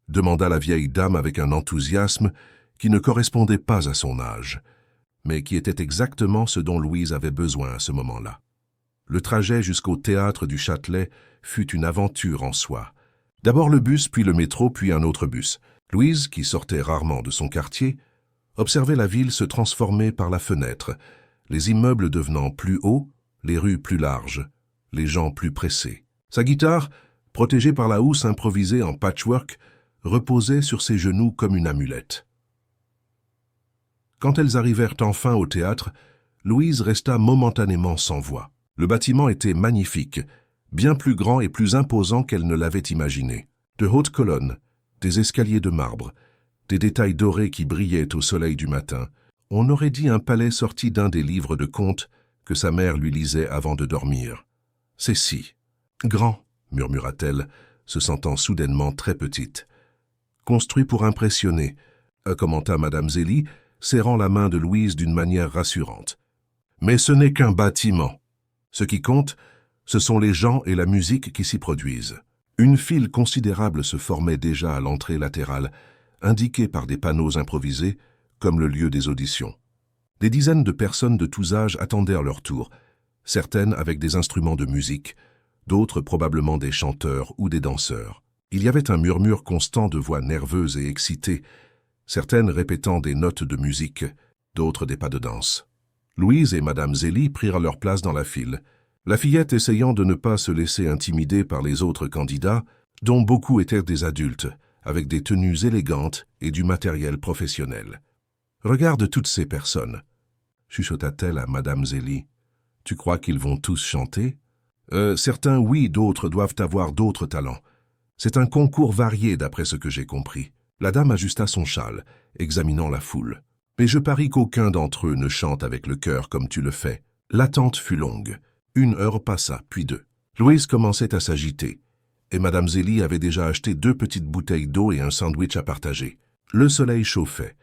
demanda la vieille dame avec un enthousiasme qui ne correspondait pas à son âge, mais qui était exactement ce dont Louise avait besoin à ce moment-là. Le trajet jusqu'au théâtre du Châtelet fut une aventure en soi. D'abord le bus, puis le métro, puis un autre bus. Louise, qui sortait rarement de son quartier, observait la ville se transformer par la fenêtre, les immeubles devenant plus hauts, les rues plus larges, les gens plus pressés. Sa guitare, protégée par la housse improvisée en patchwork, reposait sur ses genoux comme une amulette. Quand elles arrivèrent enfin au théâtre, Louise resta momentanément sans voix. Le bâtiment était magnifique, bien plus grand et plus imposant qu'elle ne l'avait imaginé. De hautes colonnes, des escaliers de marbre, des détails dorés qui brillaient au soleil du matin. On aurait dit un palais sorti d'un des livres de contes que sa mère lui lisait avant de dormir. « C'est si grand », murmura-t-elle, se sentant soudainement très petite. « Construit pour impressionner », commenta Madame Zélie, serrant la main de Louise d'une manière rassurante. « Mais ce n'est qu'un bâtiment. Ce qui compte, ce sont les gens et la musique qui s'y produisent. » Une file considérable se formait déjà à l'entrée latérale, indiquée par des panneaux improvisés, comme le lieu des auditions. Des dizaines de personnes de tous âges attendaient leur tour, certaines avec des instruments de musique, d'autres probablement des chanteurs ou des danseurs. Il y avait un murmure constant de voix nerveuses et excitées, certaines répétant des notes de musique, d'autres des pas de danse. Louise et Madame Zélie prirent leur place dans la file, la fillette essayant de ne pas se laisser intimider par les autres candidats, dont beaucoup étaient des adultes, avec des tenues élégantes et du matériel professionnel. « Regarde toutes ces personnes, » chuchota-t-elle à Madame Zélie. « Tu crois qu'ils vont tous chanter ?»« Certains oui, d'autres doivent avoir d'autres talents. C'est un concours varié d'après ce que j'ai compris. » La dame ajusta son châle, examinant la foule. « Mais je parie qu'aucun d'entre eux ne chante avec le cœur comme tu le fais. » L'attente fut longue. 1 heure passa, puis 2. Louise commençait à s'agiter, et Madame Zélie avait déjà acheté 2 petites bouteilles d'eau et un sandwich à partager. Le soleil chauffait,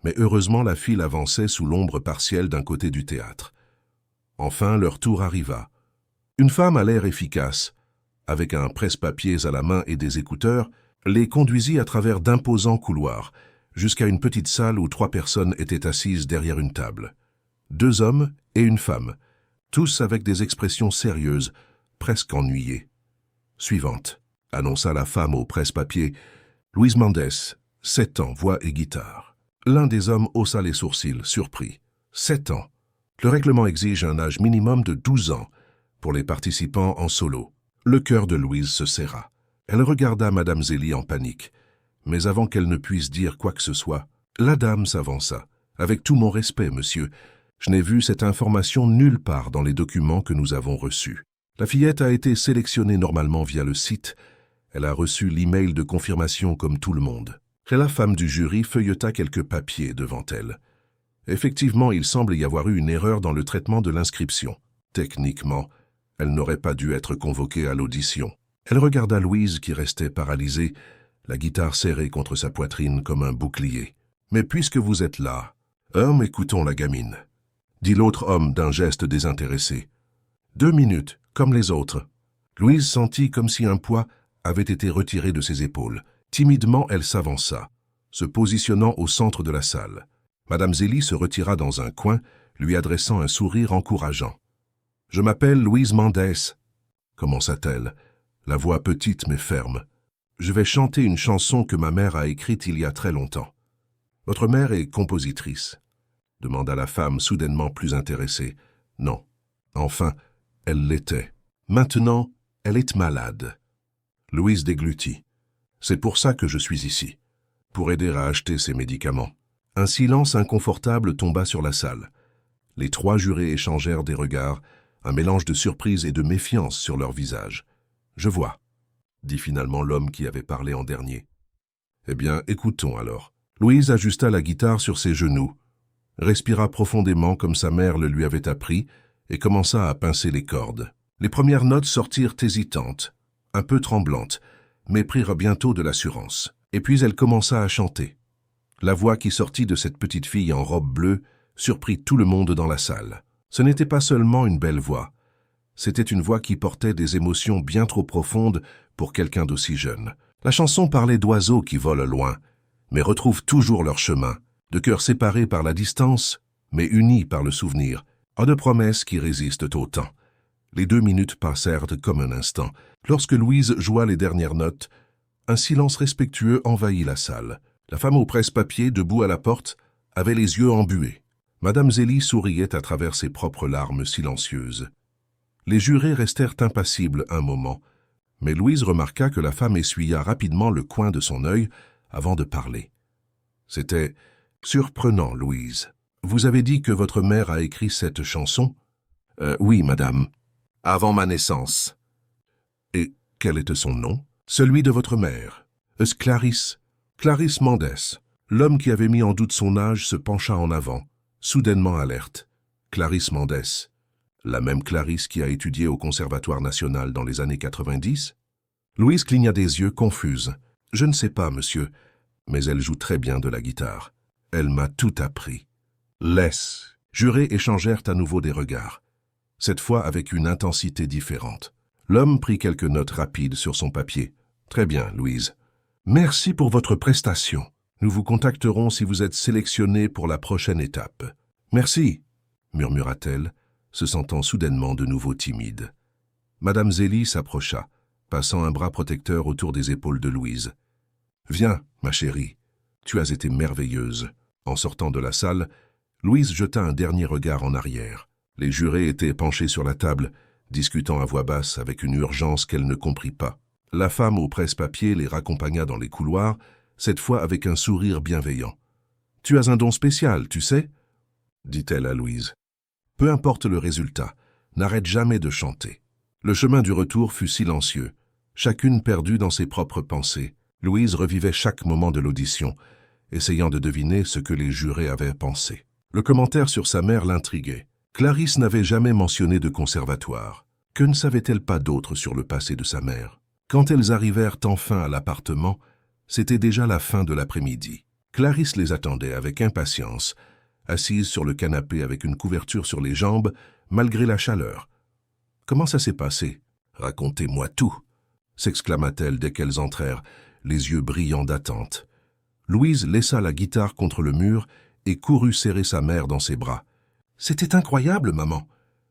mais heureusement la file avançait sous l'ombre partielle d'un côté du théâtre. Enfin, leur tour arriva. Une femme à l'air efficace, avec un presse-papiers à la main et des écouteurs, les conduisit à travers d'imposants couloirs, jusqu'à une petite salle où 3 personnes étaient assises derrière une table. 2 hommes et une femme, tous avec des expressions sérieuses, presque ennuyée. « Suivante », annonça la femme au presse-papier. « Louise Mendès, 7 ans, voix et guitare. » L'un des hommes haussa les sourcils, surpris. 7 ans. Le règlement exige un âge minimum de 12 ans pour les participants en solo. Le cœur de Louise se serra. Elle regarda Madame Zélie en panique. Mais avant qu'elle ne puisse dire quoi que ce soit, la dame s'avança. « Avec tout mon respect, monsieur, je n'ai vu cette information nulle part dans les documents que nous avons reçus. La fillette a été sélectionnée normalement via le site. Elle a reçu l'email de confirmation comme tout le monde. » Et la femme du jury feuilleta quelques papiers devant elle. Effectivement, il semble y avoir eu une erreur dans le traitement de l'inscription. Techniquement, elle n'aurait pas dû être convoquée à l'audition. Elle regarda Louise qui restait paralysée, la guitare serrée contre sa poitrine comme un bouclier. « Mais puisque vous êtes là, écoutons la gamine », dit l'autre homme d'un geste désintéressé. 2 minutes, comme les autres. Louise sentit comme si un poids avait été retiré de ses épaules. Timidement, elle s'avança, se positionnant au centre de la salle. Madame Zélie se retira dans un coin, lui adressant un sourire encourageant. « Je m'appelle Louise Mendès », commença-t-elle, la voix petite mais ferme. « Je vais chanter une chanson que ma mère a écrite il y a très longtemps. »« Votre mère est compositrice ?» demanda la femme soudainement plus intéressée. « Non. Enfin, elle l'était. Maintenant, elle est malade. » Louise déglutit. « C'est pour ça que je suis ici, pour aider à acheter ses médicaments. » Un silence inconfortable tomba sur la salle. Les 3 jurés échangèrent des regards, un mélange de surprise et de méfiance sur leurs visages. « Je vois », dit finalement l'homme qui avait parlé en dernier. « Eh bien, écoutons alors. » Louise ajusta la guitare sur ses genoux, respira profondément comme sa mère le lui avait appris et commença à pincer les cordes. Les premières notes sortirent hésitantes, un peu tremblantes, mais prirent bientôt de l'assurance. Et puis elle commença à chanter. La voix qui sortit de cette petite fille en robe bleue surprit tout le monde dans la salle. Ce n'était pas seulement une belle voix, c'était une voix qui portait des émotions bien trop profondes pour quelqu'un d'aussi jeune. La chanson parlait d'oiseaux qui volent loin, mais retrouvent toujours leur chemin, de cœurs séparés par la distance, mais unis par le souvenir, de promesses qui résistent au temps. Les 2 minutes passèrent comme un instant. Lorsque Louise joua les dernières notes, un silence respectueux envahit la salle. La femme au presse-papier, debout à la porte, avait les yeux embués. Madame Zélie souriait à travers ses propres larmes silencieuses. Les jurés restèrent impassibles un moment, mais Louise remarqua que la femme essuya rapidement le coin de son œil avant de parler. C'était surprenant, Louise. Vous avez dit que votre mère a écrit cette chanson ? Oui, madame. Avant ma naissance. Et quel était son nom ? Celui de votre mère. Clarisse Mendès. L'homme qui avait mis en doute son âge se pencha en avant, soudainement alerte. Clarisse Mendès. La même Clarisse qui a étudié au Conservatoire national dans les années 90 ? Louise cligna des yeux, confuse. « Je ne sais pas, monsieur, mais elle joue très bien de la guitare. Elle m'a tout appris. » Laisse. Jurés échangèrent à nouveau des regards, cette fois avec une intensité différente. L'homme prit quelques notes rapides sur son papier. « Très bien, Louise. Merci pour votre prestation. Nous vous contacterons si vous êtes sélectionnée pour la prochaine étape. »« Merci, » murmura-t-elle, se sentant soudainement de nouveau timide. Madame Zélie s'approcha, passant un bras protecteur autour des épaules de Louise. « Viens, ma chérie, tu as été merveilleuse. » En sortant de la salle, Louise jeta un dernier regard en arrière. Les jurés étaient penchés sur la table, discutant à voix basse avec une urgence qu'elle ne comprit pas. La femme au presse-papier les raccompagna dans les couloirs, cette fois avec un sourire bienveillant. « Tu as un don spécial, tu sais ?» dit-elle à Louise. « Peu importe le résultat, n'arrête jamais de chanter. » Le chemin du retour fut silencieux, chacune perdue dans ses propres pensées. Louise revivait chaque moment de l'audition, essayant de deviner ce que les jurés avaient pensé. Le commentaire sur sa mère l'intriguait. Clarisse n'avait jamais mentionné de conservatoire. Que ne savait-elle pas d'autre sur le passé de sa mère? Quand elles arrivèrent enfin à l'appartement, c'était déjà la fin de l'après-midi. Clarisse les attendait avec impatience, assise sur le canapé avec une couverture sur les jambes, malgré la chaleur. « Comment ça s'est passé? Racontez-moi tout !» s'exclama-t-elle dès qu'elles entrèrent, les yeux brillants d'attente. Louise laissa la guitare contre le mur et courut serrer sa mère dans ses bras. « C'était incroyable, maman.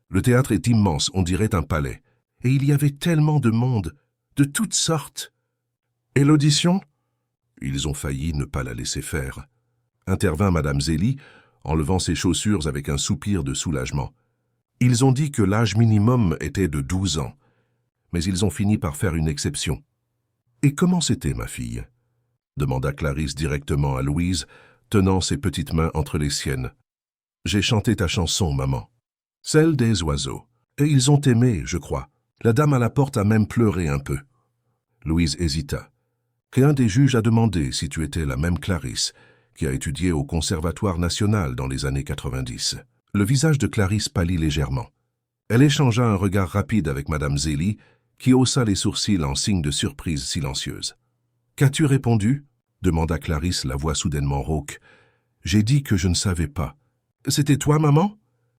Le théâtre est immense, on dirait un palais. et il y avait tellement de monde, de toutes sortes. Et l'audition? Ils ont failli ne pas la laisser faire. Intervint Madame Zélie, enlevant ses chaussures avec un soupir de soulagement. Ils ont dit que l'âge minimum était de 12 ans, mais ils ont fini par faire une exception. Et comment c'était, ma fille? Demanda Clarisse directement à Louise, tenant ses petites mains entre les siennes. J'ai chanté ta chanson, maman. Celle des oiseaux. Et ils ont aimé, je crois. La dame à la porte a même pleuré un peu. Louise hésita. Qu'un des juges a demandé si tu étais la même Clarisse, qui a étudié au Conservatoire national dans les années 90. Le visage de Clarisse pâlit légèrement. Elle échangea un regard rapide avec Madame Zélie, qui haussa les sourcils en signe de surprise silencieuse. « Qu'as-tu répondu » demanda Clarisse, la voix soudainement rauque. « J'ai dit que je ne savais pas. »« C'était toi, maman »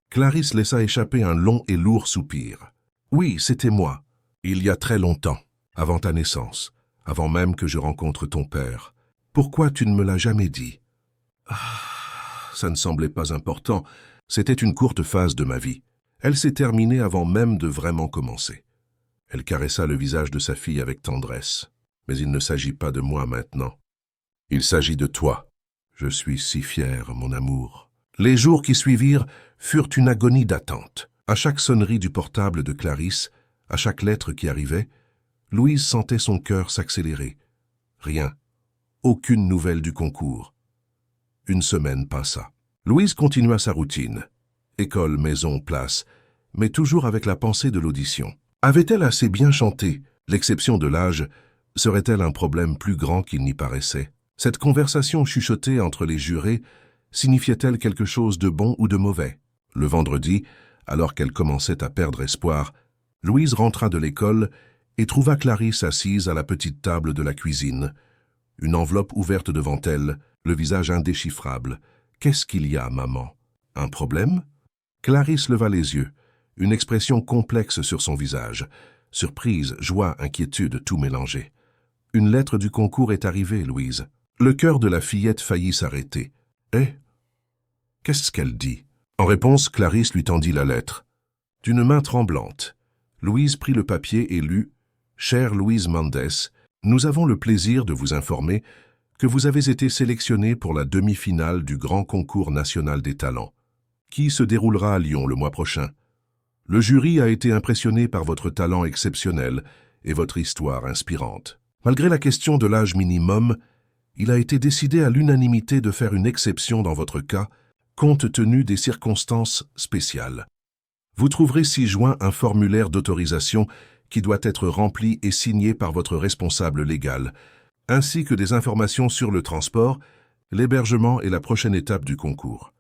Clarisse laissa échapper un long et lourd soupir. « Oui, c'était moi. Il y a très longtemps, avant ta naissance, avant même que je rencontre ton père. Pourquoi tu ne me l'as jamais dit ?»« Ça ne semblait pas important. C'était une courte phase de ma vie. Elle s'est terminée avant même de vraiment commencer. » Elle caressa le visage de sa fille avec tendresse. « Mais il ne s'agit pas de moi maintenant. Il s'agit de toi. Je suis si fier, mon amour. » Les jours qui suivirent furent une agonie d'attente. À chaque sonnerie du portable de Clarisse, à chaque lettre qui arrivait, Louise sentait son cœur s'accélérer. Rien. Aucune nouvelle du concours. Une semaine passa. Louise continua sa routine. École, maison, place, mais toujours avec la pensée de l'audition. Avait-elle assez bien chanté? L'exception de l'âge serait-elle un problème plus grand qu'il n'y paraissait? Cette conversation chuchotée entre les jurés signifiait-elle quelque chose de bon ou de mauvais? Le vendredi, alors qu'elle commençait à perdre espoir, Louise rentra de l'école et trouva Clarisse assise à la petite table de la cuisine, une enveloppe ouverte devant elle, le visage indéchiffrable. « Qu'est-ce qu'il y a, maman? Un problème ?» Clarisse leva les yeux, une expression complexe sur son visage. Surprise, joie, inquiétude, tout mélangé. « Une lettre du concours est arrivée, Louise. » Le cœur de la fillette faillit s'arrêter. « Eh? Qu'est-ce qu'elle dit ?» En réponse, Clarisse lui tendit la lettre. D'une main tremblante, Louise prit le papier et lut « Chère Louise Mendes, nous avons le plaisir de vous informer que vous avez été sélectionnée pour la demi-finale du Grand Concours national des talents, qui se déroulera à Lyon le mois prochain. Le jury a été impressionné par votre talent exceptionnel et votre histoire inspirante. Malgré la question de l'âge minimum, il a été décidé à l'unanimité de faire une exception dans votre cas, compte tenu des circonstances spéciales. Vous trouverez ci-joint un formulaire d'autorisation qui doit être rempli et signé par votre responsable légal, ainsi que des informations sur le transport, l'hébergement et la prochaine étape du concours.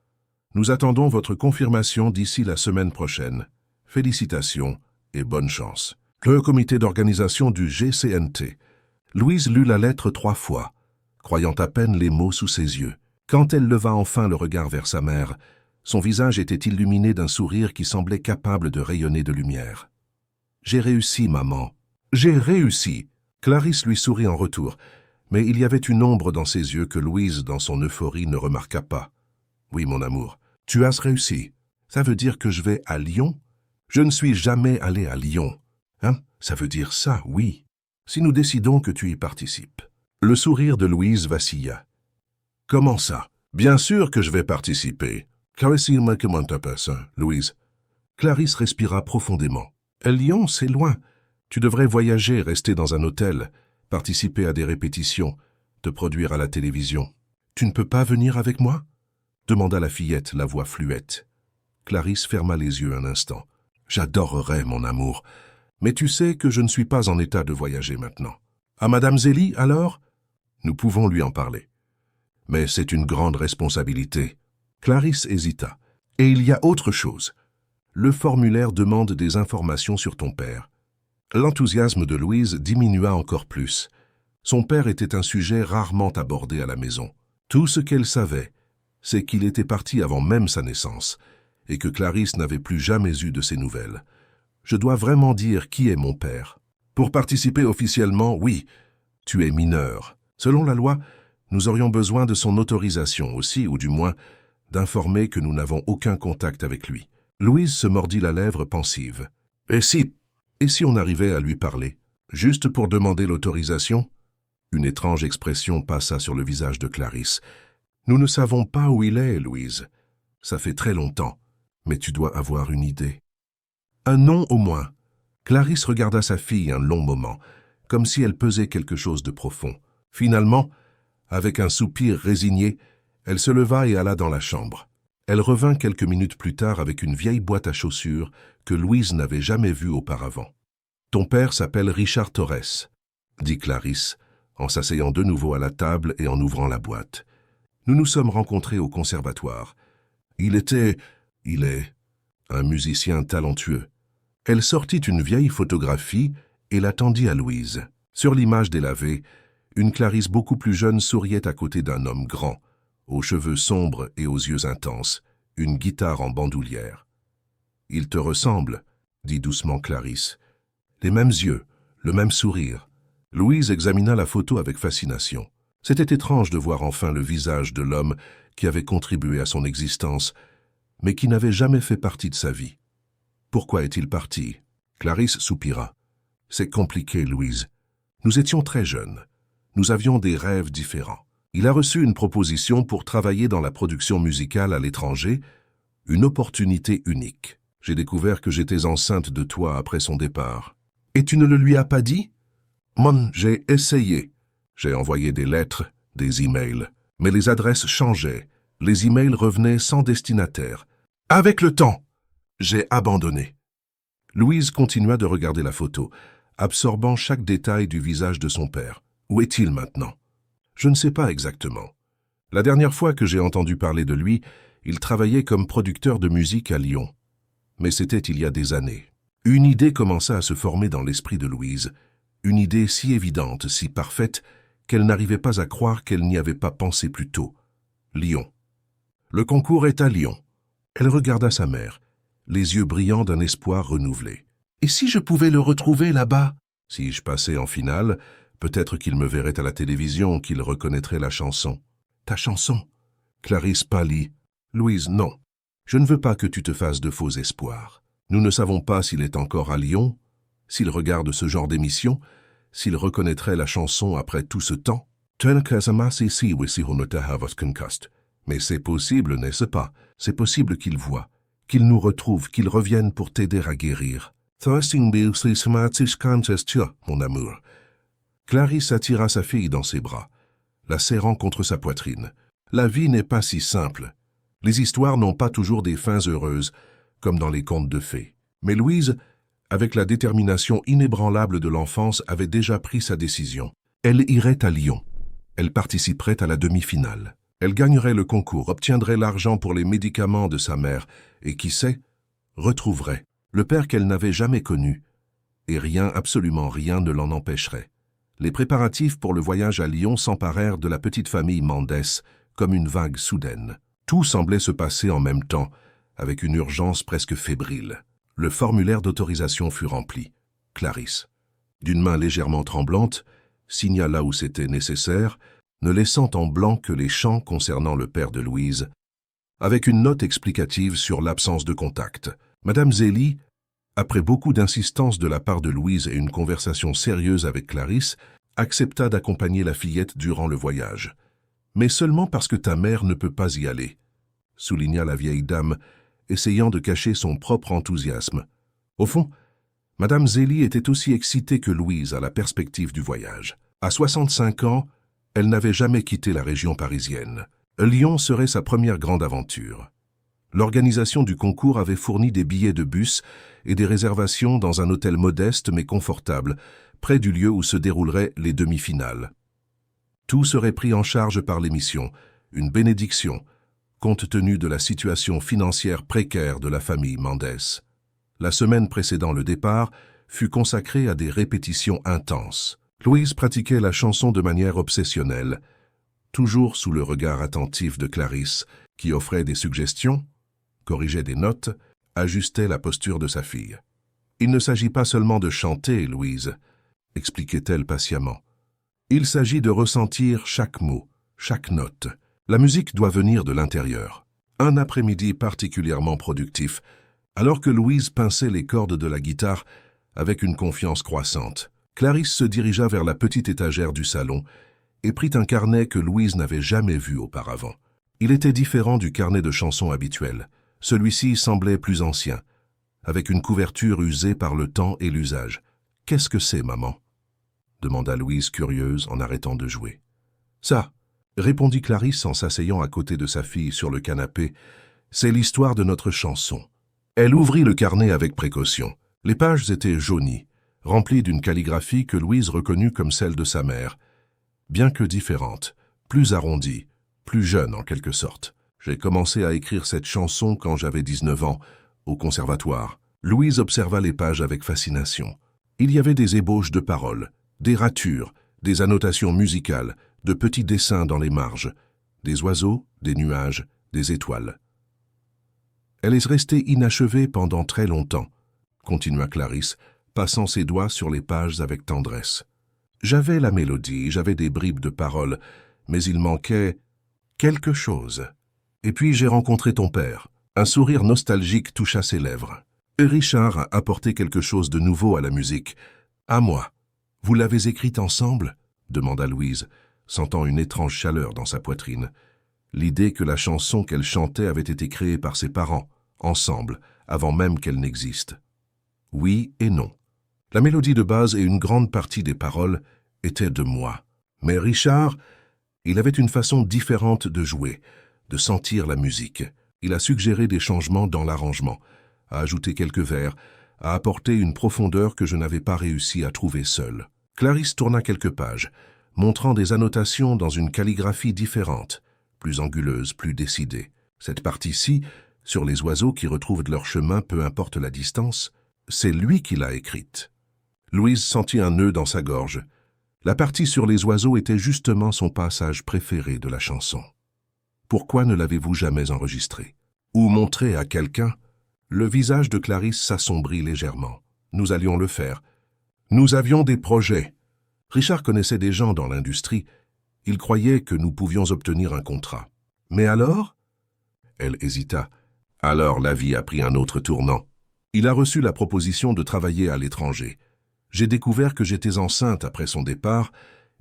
Nous attendons votre confirmation d'ici la semaine prochaine. Félicitations et bonne chance. Le comité d'organisation du GCNT. Louise lut la lettre 3 fois, croyant à peine les mots sous ses yeux. Quand elle leva enfin le regard vers sa mère, son visage était illuminé d'un sourire qui semblait capable de rayonner de lumière. « J'ai réussi, maman. J'ai réussi !» Clarisse lui sourit en retour, mais il y avait une ombre dans ses yeux que Louise, dans son euphorie, ne remarqua pas. « Oui, mon amour, tu as réussi. Ça veut dire que je vais à Lyon? Je ne suis jamais allé à Lyon. Hein? Ça veut dire ça, oui. Si nous décidons que tu y participes. » Le sourire de Louise vacilla. « Comment ça? Bien sûr que je vais participer. » Clarisse, comment t'appelles ça, Louise? Clarisse respira profondément. « Lyon, c'est loin. Tu devrais voyager, rester dans un hôtel, participer à des répétitions, te produire à la télévision. Tu ne peux pas venir avec moi ?» demanda la fillette, la voix fluette. Clarisse ferma les yeux un instant. « J'adorerais, mon amour, mais tu sais que je ne suis pas en état de voyager maintenant. À Madame Zélie, alors? Nous pouvons lui en parler. Mais c'est une grande responsabilité. » Clarisse hésita. « Et il y a autre chose. Le formulaire demande des informations sur ton père. » L'enthousiasme de Louise diminua encore plus. Son père était un sujet rarement abordé à la maison. Tout ce qu'elle savait, c'est qu'il était parti avant même sa naissance, et que Clarisse n'avait plus jamais eu de ses nouvelles. « Je dois vraiment dire qui est mon père. Pour participer officiellement, oui, tu es mineur. Selon la loi, nous aurions besoin de son autorisation aussi, ou du moins d'informer que nous n'avons aucun contact avec lui. » Louise se mordit la lèvre pensive. « Et si Et si on arrivait à lui parler, juste pour demander l'autorisation? Une étrange expression passa sur le visage de Clarisse. Nous ne savons pas où il est, Louise. Ça fait très longtemps, mais tu dois avoir une idée. Un nom au moins. Clarisse regarda sa fille un long moment, comme si elle pesait quelque chose de profond. Finalement, avec un soupir résigné, elle se leva et alla dans la chambre. Elle revint quelques minutes plus tard avec une vieille boîte à chaussures que Louise n'avait jamais vue auparavant. « Ton père s'appelle Richard Torres », dit Clarisse, en s'asseyant de nouveau à la table et en ouvrant la boîte. « Nous nous sommes rencontrés au conservatoire. Il est un musicien talentueux. » Elle sortit une vieille photographie et la tendit à Louise. Sur l'image délavée, une Clarisse beaucoup plus jeune souriait à côté d'un homme grand, aux cheveux sombres et aux yeux intenses, une guitare en bandoulière. « Il te ressemble, » dit doucement Clarisse. « Les mêmes yeux, le même sourire. » Louise examina la photo avec fascination. C'était étrange de voir enfin le visage de l'homme qui avait contribué à son existence, mais qui n'avait jamais fait partie de sa vie. Pourquoi est-il parti? Clarisse soupira. C'est compliqué, Louise. Nous étions très jeunes. Nous avions des rêves différents. Il a reçu une proposition pour travailler dans la production musicale à l'étranger, une opportunité unique. J'ai découvert que j'étais enceinte de toi après son départ. Et tu ne le lui as pas dit? J'ai essayé. J'ai envoyé des lettres, des emails, mais les adresses changeaient. Les emails revenaient sans destinataire. Avec le temps, j'ai abandonné. Louise continua de regarder la photo, absorbant chaque détail du visage de son père. Où est-il maintenant? Je ne sais pas exactement. La dernière fois que j'ai entendu parler de lui, il travaillait comme producteur de musique à Lyon. Mais c'était il y a des années. Une idée commença à se former dans l'esprit de Louise, une idée si évidente, si parfaite, qu'elle n'arrivait pas à croire qu'elle n'y avait pas pensé plus tôt. Lyon. Le concours est à Lyon. Elle regarda sa mère, les yeux brillants d'un espoir renouvelé. Et si je pouvais le retrouver là-bas? Si je passais en finale, peut-être qu'il me verrait à la télévision, qu'il reconnaîtrait la chanson. Ta chanson? Clarisse pâlit. Louise, non. Je ne veux pas que tu te fasses de faux espoirs. Nous ne savons pas s'il est encore à Lyon, s'il regarde ce genre d'émission, s'il reconnaîtrait la chanson après tout ce temps. Mais c'est possible, n'est-ce pas? C'est possible qu'il voie, qu'il nous retrouve, qu'il revienne pour t'aider à guérir. Mon amour. Clarisse attira sa fille dans ses bras, la serrant contre sa poitrine. La vie n'est pas si simple. Les histoires n'ont pas toujours des fins heureuses, comme dans les contes de fées. Mais Louise, avec la détermination inébranlable de l'enfance, avait déjà pris sa décision. Elle irait à Lyon. Elle participerait à la demi-finale. Elle gagnerait le concours, obtiendrait l'argent pour les médicaments de sa mère et, qui sait, retrouverait le père qu'elle n'avait jamais connu. Et rien, absolument rien, ne l'en empêcherait. Les préparatifs pour le voyage à Lyon s'emparèrent de la petite famille Mendès comme une vague soudaine. Tout semblait se passer en même temps, avec une urgence presque fébrile. Le formulaire d'autorisation fut rempli. Clarisse, d'une main légèrement tremblante, signa là où c'était nécessaire, ne laissant en blanc que les champs concernant le père de Louise, avec une note explicative sur l'absence de contact. Madame Zélie, après beaucoup d'insistance de la part de Louise et une conversation sérieuse avec Clarisse, accepta d'accompagner la fillette durant le voyage. « Mais seulement parce que ta mère ne peut pas y aller », souligna la vieille dame, essayant de cacher son propre enthousiasme. Au fond, Madame Zélie était aussi excitée que Louise à la perspective du voyage. À 65 ans, elle n'avait jamais quitté la région parisienne. Lyon serait sa première grande aventure. L'organisation du concours avait fourni des billets de bus et des réservations dans un hôtel modeste mais confortable, près du lieu où se dérouleraient les demi-finales. Tout serait pris en charge par l'émission, une bénédiction, compte tenu de la situation financière précaire de la famille Mendès. La semaine précédant le départ fut consacrée à des répétitions intenses. Louise pratiquait la chanson de manière obsessionnelle, toujours sous le regard attentif de Clarisse, qui offrait des suggestions, corrigeait des notes, ajustait la posture de sa fille. « Il ne s'agit pas seulement de chanter, Louise, » expliquait-elle patiemment. « Il s'agit de ressentir chaque mot, chaque note. La musique doit venir de l'intérieur. » Un après-midi particulièrement productif, alors que Louise pinçait les cordes de la guitare, avec une confiance croissante. Clarisse se dirigea vers la petite étagère du salon et prit un carnet que Louise n'avait jamais vu auparavant. Il était différent du carnet de chansons habituel. Celui-ci semblait plus ancien, avec une couverture usée par le temps et l'usage. « Qu'est-ce que c'est, maman ?» demanda Louise curieuse en arrêtant de jouer. « Ça !» répondit Clarisse en s'asseyant à côté de sa fille sur le canapé. « C'est l'histoire de notre chanson. » Elle ouvrit le carnet avec précaution. Les pages étaient jaunies, remplies d'une calligraphie que Louise reconnut comme celle de sa mère, bien que différente, plus arrondie, plus jeune en quelque sorte. J'ai commencé à écrire cette chanson quand j'avais 19 ans, au conservatoire. Louise observa les pages avec fascination. Il y avait des ébauches de paroles, des ratures, des annotations musicales, de petits dessins dans les marges, des oiseaux, des nuages, des étoiles. Elle est restée inachevée pendant très longtemps, continua Clarisse, passant ses doigts sur les pages avec tendresse. J'avais la mélodie, j'avais des bribes de paroles, mais il manquait quelque chose. Et puis j'ai rencontré ton père. Un sourire nostalgique toucha ses lèvres. Et Richard a apporté quelque chose de nouveau à la musique. À moi. Vous l'avez écrite ensemble ? demanda Louise, sentant une étrange chaleur dans sa poitrine. L'idée que la chanson qu'elle chantait avait été créée par ses parents, ensemble, avant même qu'elle n'existe. Oui et non. La mélodie de base et une grande partie des paroles étaient de moi. Mais Richard, il avait une façon différente de jouer, de sentir la musique. Il a suggéré des changements dans l'arrangement, a ajouté quelques vers, a apporté une profondeur que je n'avais pas réussi à trouver seule. Clarisse tourna quelques pages, montrant des annotations dans une calligraphie différente, plus anguleuse, plus décidée. Cette partie-ci, sur les oiseaux qui retrouvent leur chemin peu importe la distance, c'est lui qui l'a écrite. Louise sentit un nœud dans sa gorge. La partie sur les oiseaux était justement son passage préféré de la chanson. Pourquoi ne l'avez-vous jamais enregistré? Ou montré à quelqu'un? Le visage de Clarisse s'assombrit légèrement. Nous allions le faire. Nous avions des projets. Richard connaissait des gens dans l'industrie. Il croyait que nous pouvions obtenir un contrat. Mais alors? Elle hésita. Alors la vie a pris un autre tournant. Il a reçu la proposition de travailler à l'étranger. J'ai découvert que j'étais enceinte après son départ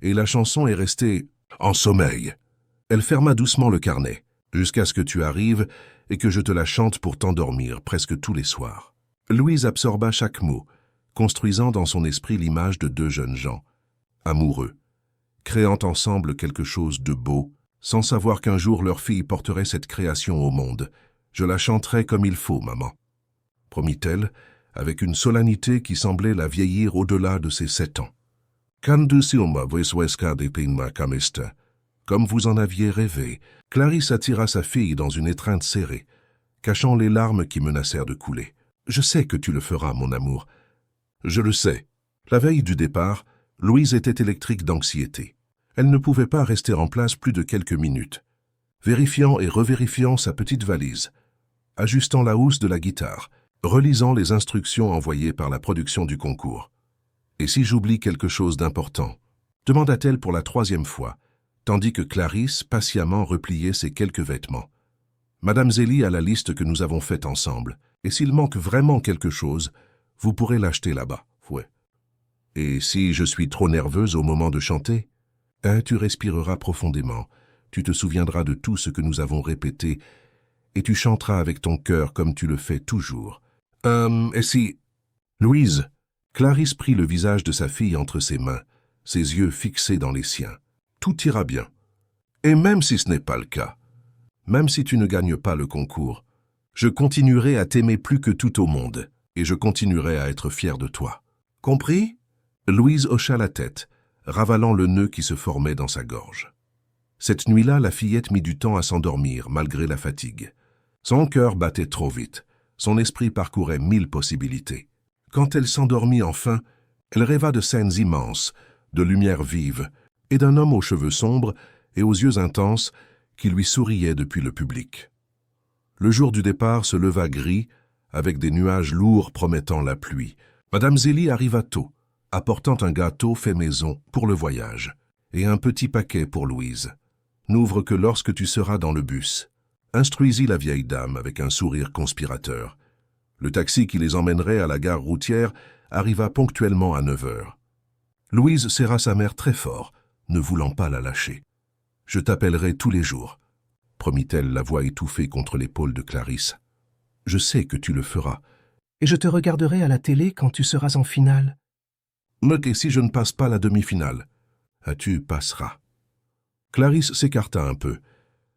et la chanson est restée en sommeil. Elle ferma doucement le carnet, jusqu'à ce que tu arrives et que je te la chante pour t'endormir presque tous les soirs. Louise absorba chaque mot, construisant dans son esprit l'image de deux jeunes gens, amoureux, créant ensemble quelque chose de beau, sans savoir qu'un jour leur fille porterait cette création au monde. Je la chanterai comme il faut, maman, promit-elle, avec une solennité qui semblait la vieillir au-delà de ses 7 ans. Kandu silma voisweska de pinma kamista. Comme vous en aviez rêvé, Clarisse attira sa fille dans une étreinte serrée, cachant les larmes qui menacèrent de couler. « Je sais que tu le feras, mon amour. Je le sais. » La veille du départ, Louise était électrique d'anxiété. Elle ne pouvait pas rester en place plus de quelques minutes, vérifiant et revérifiant sa petite valise, ajustant la housse de la guitare, relisant les instructions envoyées par la production du concours. « Et si j'oublie quelque chose d'important ?» demanda-t-elle pour la 3e fois, tandis que Clarisse patiemment repliait ses quelques vêtements. « Madame Zélie a la liste que nous avons faite ensemble, et s'il manque vraiment quelque chose, vous pourrez l'acheter là-bas. Ouais. Et si je suis trop nerveuse au moment de chanter, tu respireras profondément, tu te souviendras de tout ce que nous avons répété, et tu chanteras avec ton cœur comme tu le fais toujours. Et si... » Louise, Clarisse prit le visage de sa fille entre ses mains, ses yeux fixés dans les siens. « Tout ira bien. Et même si ce n'est pas le cas, même si tu ne gagnes pas le concours, je continuerai à t'aimer plus que tout au monde, et je continuerai à être fier de toi. Compris ?» Louise hocha la tête, ravalant le nœud qui se formait dans sa gorge. Cette nuit-là, la fillette mit du temps à s'endormir, malgré la fatigue. Son cœur battait trop vite, son esprit parcourait 1000 possibilités. Quand elle s'endormit enfin, elle rêva de scènes immenses, de lumières vives, et d'un homme aux cheveux sombres et aux yeux intenses qui lui souriait depuis le public. Le jour du départ se leva gris, avec des nuages lourds promettant la pluie. Madame Zélie arriva tôt, apportant un gâteau fait maison pour le voyage, et un petit paquet pour Louise. « N'ouvre que lorsque tu seras dans le bus », instruisit la vieille dame avec un sourire conspirateur. Le taxi qui les emmènerait à la gare routière arriva ponctuellement à 9 heures. Louise serra sa mère très fort, ne voulant pas la lâcher. « Je t'appellerai tous les jours », promit-elle, la voix étouffée contre l'épaule de Clarisse. « Je sais que tu le feras. » Et je te regarderai à la télé quand tu seras en finale. Mais si je ne passe pas la demi-finale, tu passeras. Clarisse s'écarta un peu,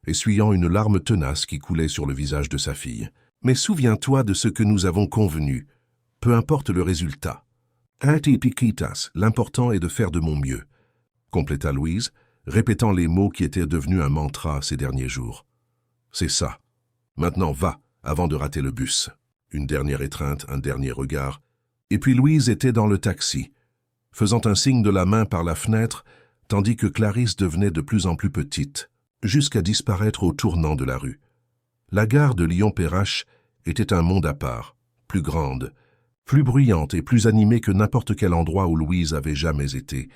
essuyant une larme tenace qui coulait sur le visage de sa fille. « Mais souviens-toi de ce que nous avons convenu, peu importe le résultat. L'important est de faire de mon mieux, » compléta Louise, répétant les mots qui étaient devenus un mantra ces derniers jours. « C'est ça. Maintenant va, avant de rater le bus. » Une dernière étreinte, un dernier regard. Et puis Louise était dans le taxi, faisant un signe de la main par la fenêtre, tandis que Clarisse devenait de plus en plus petite, jusqu'à disparaître au tournant de la rue. La gare de Lyon-Perrache était un monde à part, plus grande, plus bruyante et plus animée que n'importe quel endroit où Louise avait jamais été.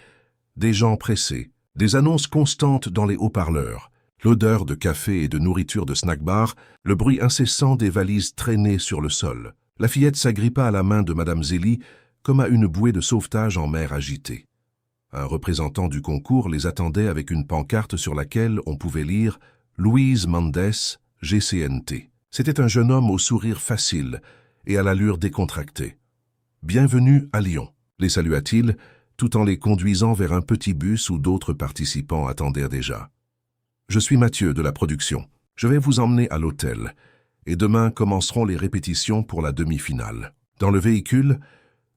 Des gens pressés, des annonces constantes dans les haut-parleurs, l'odeur de café et de nourriture de snack-bar, le bruit incessant des valises traînées sur le sol. La fillette s'agrippa à la main de Madame Zélie comme à une bouée de sauvetage en mer agitée. Un représentant du concours les attendait avec une pancarte sur laquelle on pouvait lire « Louise Mendes, GCNT ». C'était un jeune homme au sourire facile et à l'allure décontractée. « Bienvenue à Lyon », les salua-t-il, tout en les conduisant vers un petit bus où d'autres participants attendaient déjà. « Je suis Mathieu de la production. Je vais vous emmener à l'hôtel. Et demain commenceront les répétitions pour la demi-finale. » Dans le véhicule,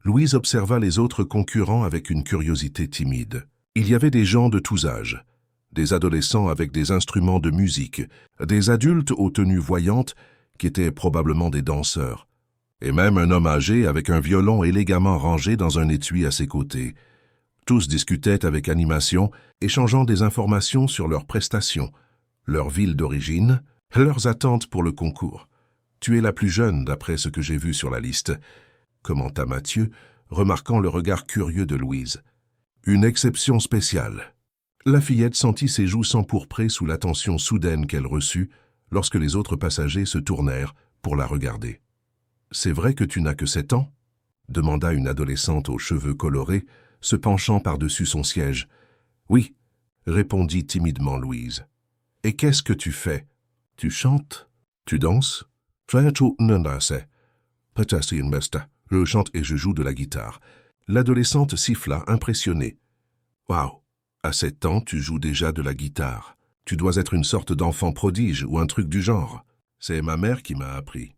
Louise observa les autres concurrents avec une curiosité timide. Il y avait des gens de tous âges, des adolescents avec des instruments de musique, des adultes aux tenues voyantes qui étaient probablement des danseurs, et même un homme âgé avec un violon élégamment rangé dans un étui à ses côtés. Tous discutaient avec animation, échangeant des informations sur leurs prestations, leur ville d'origine, leurs attentes pour le concours. « Tu es la plus jeune, d'après ce que j'ai vu sur la liste », commenta Mathieu, remarquant le regard curieux de Louise. « Une exception spéciale. » La fillette sentit ses joues s'empourprer sous l'attention soudaine qu'elle reçut lorsque les autres passagers se tournèrent pour la regarder. « C'est vrai que tu n'as que 7 ans ?» demanda une adolescente aux cheveux colorés, se penchant par-dessus son siège. « Oui », répondit timidement Louise. « Et qu'est-ce que tu fais? Tu chantes? Tu danses? »« Je chante et je joue de la guitare. » L'adolescente siffla, impressionnée. « Waouh! À 7 ans, tu joues déjà de la guitare. Tu dois être une sorte d'enfant prodige ou un truc du genre. C'est ma mère qui m'a appris. »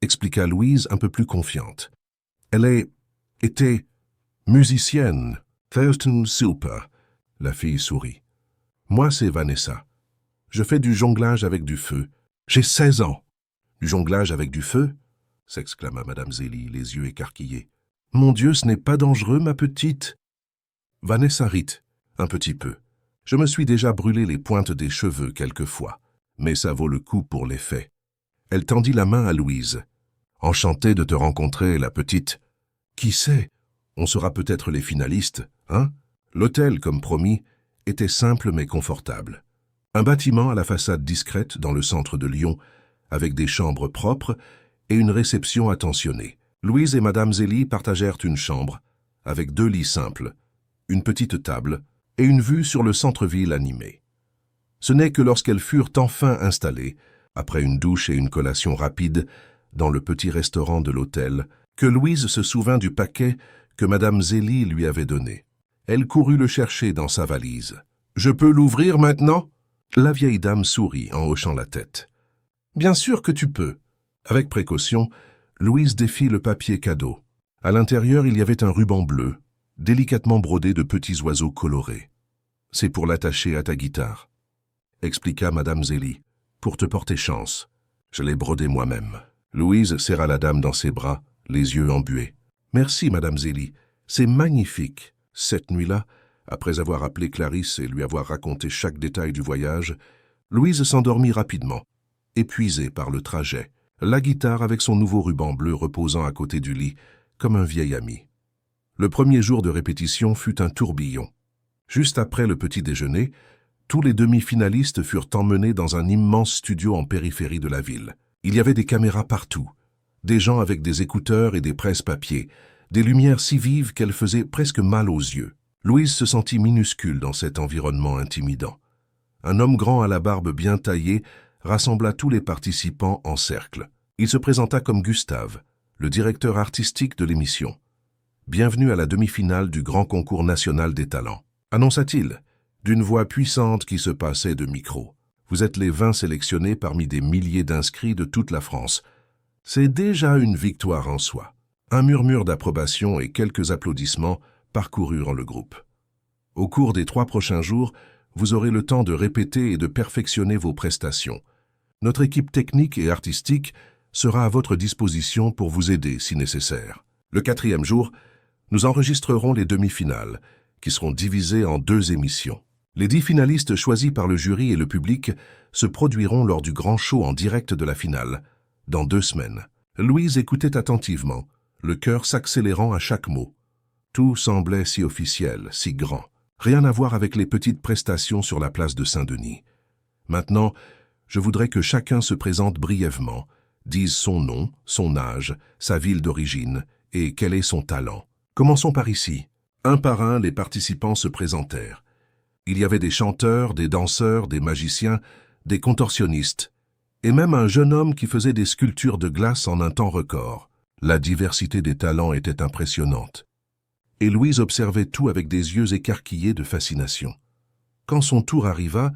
Expliqua Louise un peu plus confiante. « Elle était musicienne. Thurston Super. » La fille sourit. « Moi, c'est Vanessa. Je fais du jonglage avec du feu. J'ai 16 ans. »« Du jonglage avec du feu ?» s'exclama Madame Zélie, les yeux écarquillés. « Mon Dieu, ce n'est pas dangereux, ma petite ?» Vanessa rit, un petit peu. « Je me suis déjà brûlé les pointes des cheveux quelquefois, mais ça vaut le coup pour l'effet. » Elle tendit la main à Louise. « Enchantée de te rencontrer, la petite. Qui sait, on sera peut-être les finalistes, hein ?» L'hôtel, comme promis, était simple mais confortable. Un bâtiment à la façade discrète dans le centre de Lyon, avec des chambres propres et une réception attentionnée. Louise et Madame Zélie partagèrent une chambre, avec 2 lits simples, une petite table et une vue sur le centre-ville animé. Ce n'est que lorsqu'elles furent enfin installées, après une douche et une collation rapide, dans le petit restaurant de l'hôtel, que Louise se souvint du paquet que Madame Zélie lui avait donné. Elle courut le chercher dans sa valise. « Je peux l'ouvrir maintenant ?» La vieille dame sourit en hochant la tête. « Bien sûr que tu peux. » Avec précaution, Louise défit le papier cadeau. À l'intérieur, il y avait un ruban bleu, délicatement brodé de petits oiseaux colorés. « C'est pour l'attacher à ta guitare, » expliqua Madame Zélie, « pour te porter chance. Je l'ai brodé moi-même. » Louise serra la dame dans ses bras, les yeux embués. « Merci, Madame Zélie, c'est magnifique. » Cette nuit-là, après avoir appelé Clarisse et lui avoir raconté chaque détail du voyage, Louise s'endormit rapidement, épuisée par le trajet, la guitare avec son nouveau ruban bleu reposant à côté du lit, comme un vieil ami. Le premier jour de répétition fut un tourbillon. Juste après le petit déjeuner, tous les demi-finalistes furent emmenés dans un immense studio en périphérie de la ville. Il y avait des caméras partout, Des gens avec des écouteurs et des presse-papiers, des lumières si vives qu'elles faisaient presque mal aux yeux. Louise se sentit minuscule dans cet environnement intimidant. Un homme grand à la barbe bien taillée rassembla tous les participants en cercle. Il se présenta comme Gustave, le directeur artistique de l'émission. « Bienvenue à la demi-finale du Grand Concours national des talents », annonça-t-il, d'une voix puissante qui se passait de micro. « Vous êtes les 20 sélectionnés parmi des milliers d'inscrits de toute la France. C'est déjà une victoire en soi. » Un murmure d'approbation et quelques applaudissements parcoururent le groupe. Au cours des 3 prochains jours, vous aurez le temps de répéter et de perfectionner vos prestations. Notre équipe technique et artistique sera à votre disposition pour vous aider si nécessaire. Le 4e jour, nous enregistrerons les demi-finales, qui seront divisées en 2 émissions. Les 10 finalistes choisis par le jury et le public se produiront lors du grand show en direct de la finale, dans 2 semaines. Louise écoutait attentivement, le cœur s'accélérant à chaque mot. Tout semblait si officiel, si grand. Rien à voir avec les petites prestations sur la place de Saint-Denis. Maintenant, je voudrais que chacun se présente brièvement, dise son nom, son âge, sa ville d'origine et quel est son talent. Commençons par ici. Un par un, les participants se présentèrent. Il y avait des chanteurs, des danseurs, des magiciens, des contorsionnistes, et même un jeune homme qui faisait des sculptures de glace en un temps record. La diversité des talents était impressionnante. Et Louise observait tout avec des yeux écarquillés de fascination. Quand son tour arriva,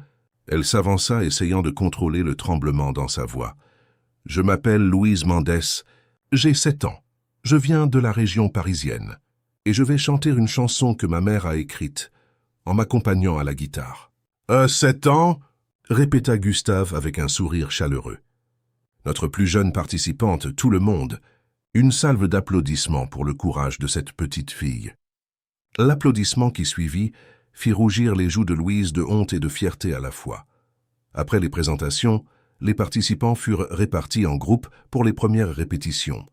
elle s'avança essayant de contrôler le tremblement dans sa voix. « Je m'appelle Louise Mendès, j'ai 7 ans. Je viens de la région parisienne et je vais chanter une chanson que ma mère a écrite en m'accompagnant à la guitare. »« 7 ans ?» répéta Gustave avec un sourire chaleureux. Notre plus jeune participante, tout le monde, une salve d'applaudissements pour le courage de cette petite fille. L'applaudissement qui suivit fit rougir les joues de Louise de honte et de fierté à la fois. Après les présentations, les participants furent répartis en groupes pour les premières répétitions.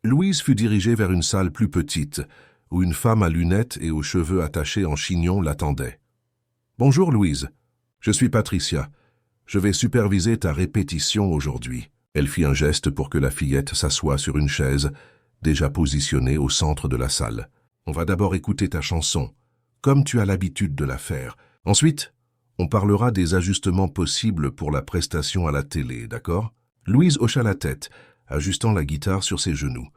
Louise fut dirigée vers une salle plus petite, où une femme à lunettes et aux cheveux attachés en chignon l'attendait. « Bonjour Louise, je suis Patricia. Je vais superviser ta répétition aujourd'hui. » Elle fit un geste pour que la fillette s'assoie sur une chaise, déjà positionnée au centre de la salle. « On va d'abord écouter ta chanson, comme tu as l'habitude de la faire. Ensuite, on parlera des ajustements possibles pour la prestation à la télé, d'accord ?» Louise hocha la tête, ajustant la guitare sur ses genoux.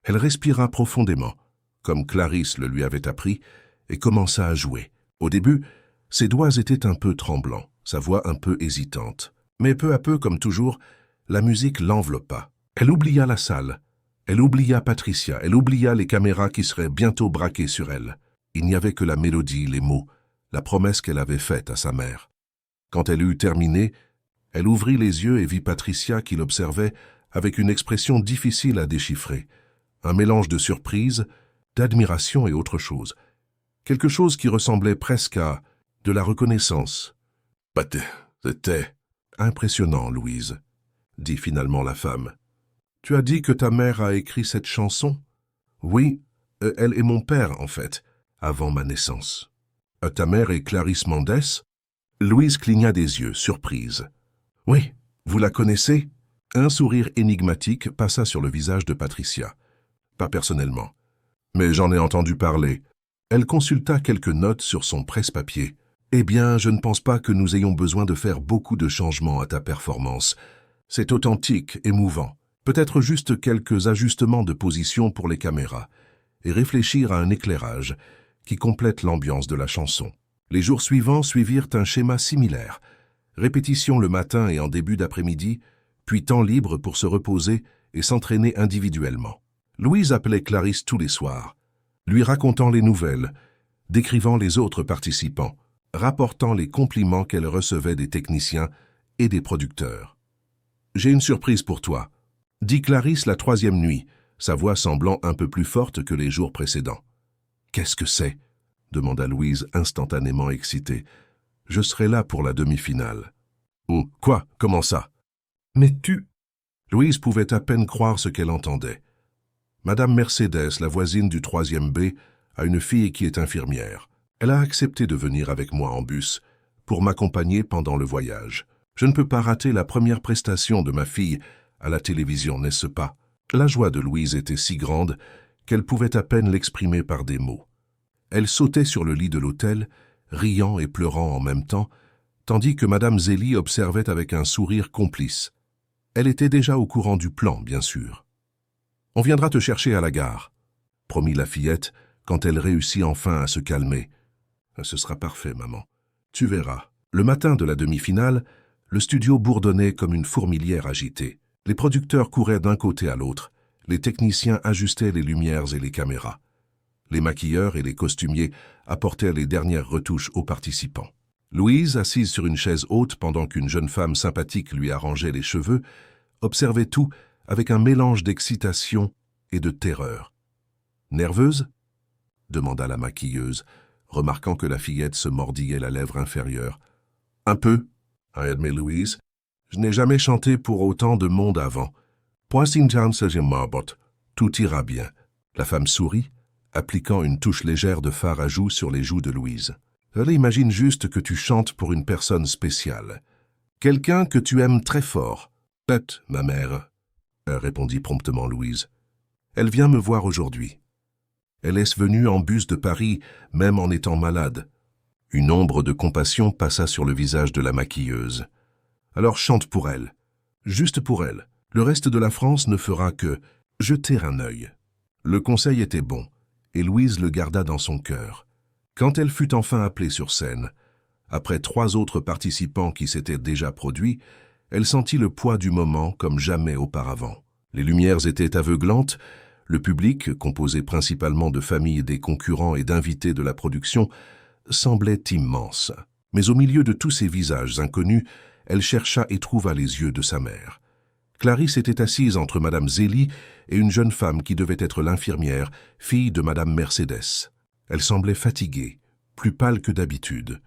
Elle respira profondément, comme Clarisse le lui avait appris, et commença à jouer. Au début, ses doigts étaient un peu tremblants, sa voix un peu hésitante. Mais peu à peu, comme toujours, la musique l'enveloppa. Elle oublia la salle, elle oublia Patricia, elle oublia les caméras qui seraient bientôt braquées sur elle. Il n'y avait que la mélodie, les mots, la promesse qu'elle avait faite à sa mère. Quand elle eut terminé, elle ouvrit les yeux et vit Patricia qui l'observait avec une expression difficile à déchiffrer, un mélange de surprise, d'admiration et autre chose. Quelque chose qui ressemblait presque à de la reconnaissance. « C'était impressionnant, Louise, » dit finalement la femme. « Tu as dit que ta mère a écrit cette chanson ?»« Oui, elle et mon père, en fait, avant ma naissance. »« Ta mère est Clarisse Mendès ?» Louise cligna des yeux, surprise. « Oui, vous la connaissez ?» Un sourire énigmatique passa sur le visage de Patricia. « Pas personnellement, mais j'en ai entendu parler. » Elle consulta quelques notes sur son presse-papier. « Eh bien, je ne pense pas que nous ayons besoin de faire beaucoup de changements à ta performance. C'est authentique, émouvant. Peut-être juste quelques ajustements de position pour les caméras et réfléchir à un éclairage qui complète l'ambiance de la chanson. » Les jours suivants suivirent un schéma similaire. Répétition le matin et en début d'après-midi, puis temps libre pour se reposer et s'entraîner individuellement. Louise appelait Clarisse tous les soirs, lui racontant les nouvelles, décrivant les autres participants, rapportant les compliments qu'elle recevait des techniciens et des producteurs. « J'ai une surprise pour toi », dit Clarisse la 3e nuit, sa voix semblant un peu plus forte que les jours précédents. « Qu'est-ce que c'est ?» demanda Louise instantanément excitée. « Je serai là pour la demi-finale. »« Oh, quoi? Comment ça ?»« Mais tu... » Louise pouvait à peine croire ce qu'elle entendait. Madame Mercedes, la voisine du 3e B, a une fille qui est infirmière. Elle a accepté de venir avec moi en bus pour m'accompagner pendant le voyage. Je ne peux pas rater la première prestation de ma fille à la télévision, n'est-ce pas? La joie de Louise était si grande qu'elle pouvait à peine l'exprimer par des mots. Elle sautait sur le lit de l'hôtel, riant et pleurant en même temps, tandis que Madame Zélie observait avec un sourire complice. Elle était déjà au courant du plan, bien sûr. « On viendra te chercher à la gare », promit la fillette quand elle réussit enfin à se calmer. « Ce sera parfait, maman. Tu verras. » Le matin de la demi-finale, le studio bourdonnait comme une fourmilière agitée. Les producteurs couraient d'un côté à l'autre, les techniciens ajustaient les lumières et les caméras. Les maquilleurs et les costumiers apportaient les dernières retouches aux participants. Louise, assise sur une chaise haute pendant qu'une jeune femme sympathique lui arrangeait les cheveux, observait tout avec un mélange d'excitation et de terreur. « Nerveuse ?» demanda la maquilleuse, remarquant que la fillette se mordillait la lèvre inférieure. « Un peu, » a admis Louise. « Je n'ai jamais chanté pour autant de monde avant. Tout ira bien. » La femme sourit, appliquant une touche légère de fard à joues sur les joues de Louise. « Elle imagine juste que tu chantes pour une personne spéciale. Quelqu'un que tu aimes très fort. »« Peut-être, ma mère, » répondit promptement Louise. « Elle vient me voir aujourd'hui. Elle est venue en bus de Paris, même en étant malade. » Une ombre de compassion passa sur le visage de la maquilleuse. « Alors chante pour elle. Juste pour elle. Le reste de la France ne fera que jeter un œil. » Le conseil était bon, et Louise le garda dans son cœur. Quand elle fut enfin appelée sur scène, après 3 autres participants qui s'étaient déjà produits, elle sentit le poids du moment comme jamais auparavant. Les lumières étaient aveuglantes, le public, composé principalement de familles des concurrents et d'invités de la production, semblait immense. Mais au milieu de tous ces visages inconnus, elle chercha et trouva les yeux de sa mère. Clarisse était assise entre Madame Zélie et une jeune femme qui devait être l'infirmière, fille de Madame Mercedes. Elle semblait fatiguée, plus pâle que d'habitude,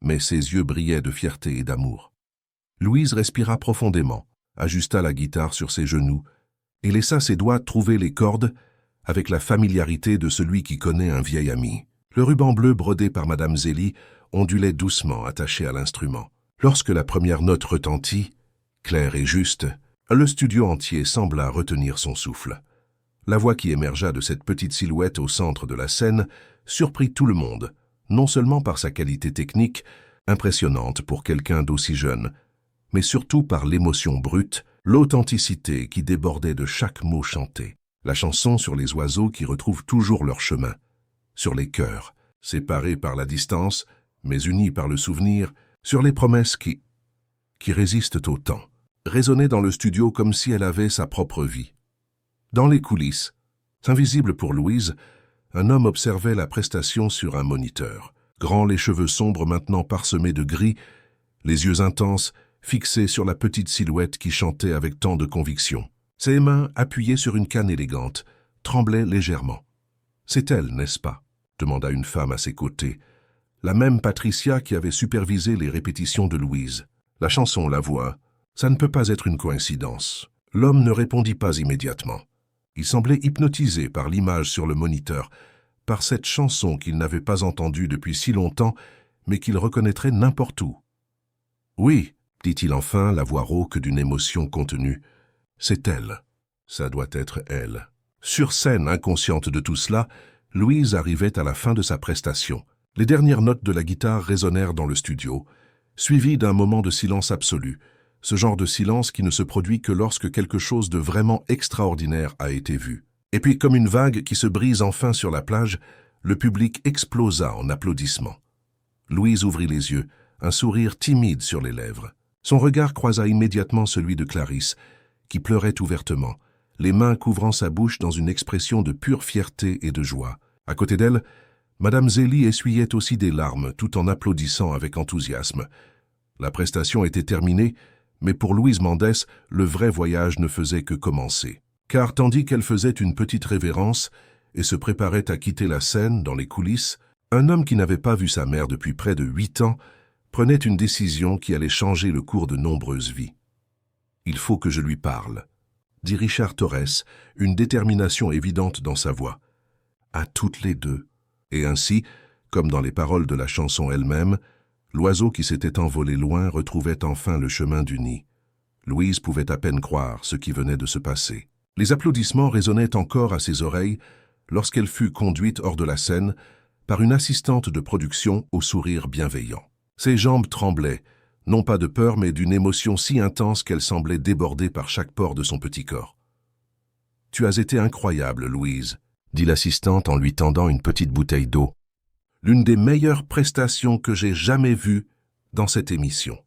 mais ses yeux brillaient de fierté et d'amour. Louise respira profondément, ajusta la guitare sur ses genoux et laissa ses doigts trouver les cordes avec la familiarité de celui qui connaît un vieil ami. Le ruban bleu brodé par Madame Zélie ondulait doucement attaché à l'instrument. Lorsque la première note retentit, claire et juste, le studio entier sembla retenir son souffle. La voix qui émergea de cette petite silhouette au centre de la scène surprit tout le monde, non seulement par sa qualité technique, impressionnante pour quelqu'un d'aussi jeune, mais surtout par l'émotion brute, l'authenticité qui débordait de chaque mot chanté. La chanson sur les oiseaux qui retrouvent toujours leur chemin, sur les cœurs, séparés par la distance, mais unis par le souvenir, sur les promesses qui résistent au temps, résonnait dans le studio comme si elle avait sa propre vie. Dans les coulisses, invisible pour Louise, un homme observait la prestation sur un moniteur. Grand, les cheveux sombres maintenant parsemés de gris, les yeux intenses, fixés sur la petite silhouette qui chantait avec tant de conviction. Ses mains, appuyées sur une canne élégante, tremblaient légèrement. « C'est elle, n'est-ce pas ?» demanda une femme à ses côtés, la même Patricia qui avait supervisé les répétitions de Louise. La chanson, la voix, ça ne peut pas être une coïncidence. L'homme ne répondit pas immédiatement. Il semblait hypnotisé par l'image sur le moniteur, par cette chanson qu'il n'avait pas entendue depuis si longtemps, mais qu'il reconnaîtrait n'importe où. « Oui, » dit-il enfin, la voix rauque d'une émotion contenue. « C'est elle. Ça doit être elle. » Sur scène, inconsciente de tout cela, Louise arrivait à la fin de sa prestation. Les dernières notes de la guitare résonnèrent dans le studio, suivies d'un moment de silence absolu, ce genre de silence qui ne se produit que lorsque quelque chose de vraiment extraordinaire a été vu. Et puis, comme une vague qui se brise enfin sur la plage, le public explosa en applaudissements. Louise ouvrit les yeux, un sourire timide sur les lèvres. Son regard croisa immédiatement celui de Clarisse, qui pleurait ouvertement, les mains couvrant sa bouche dans une expression de pure fierté et de joie. À côté d'elle, Madame Zélie essuyait aussi des larmes, tout en applaudissant avec enthousiasme. La prestation était terminée, mais pour Louise Mendès, le vrai voyage ne faisait que commencer. Car tandis qu'elle faisait une petite révérence et se préparait à quitter la scène dans les coulisses, un homme qui n'avait pas vu sa mère depuis près de 8 ans prenait une décision qui allait changer le cours de nombreuses vies. « Il faut que je lui parle », dit Richard Torres, une détermination évidente dans sa voix. « À toutes les deux. » Et ainsi, comme dans les paroles de la chanson elle-même, l'oiseau qui s'était envolé loin retrouvait enfin le chemin du nid. Louise pouvait à peine croire ce qui venait de se passer. Les applaudissements résonnaient encore à ses oreilles lorsqu'elle fut conduite hors de la scène par une assistante de production au sourire bienveillant. Ses jambes tremblaient, non pas de peur mais d'une émotion si intense qu'elle semblait débordée par chaque pore de son petit corps. « Tu as été incroyable, Louise », dit l'assistante en lui tendant une petite bouteille d'eau. « L'une des meilleures prestations que j'ai jamais vues dans cette émission. »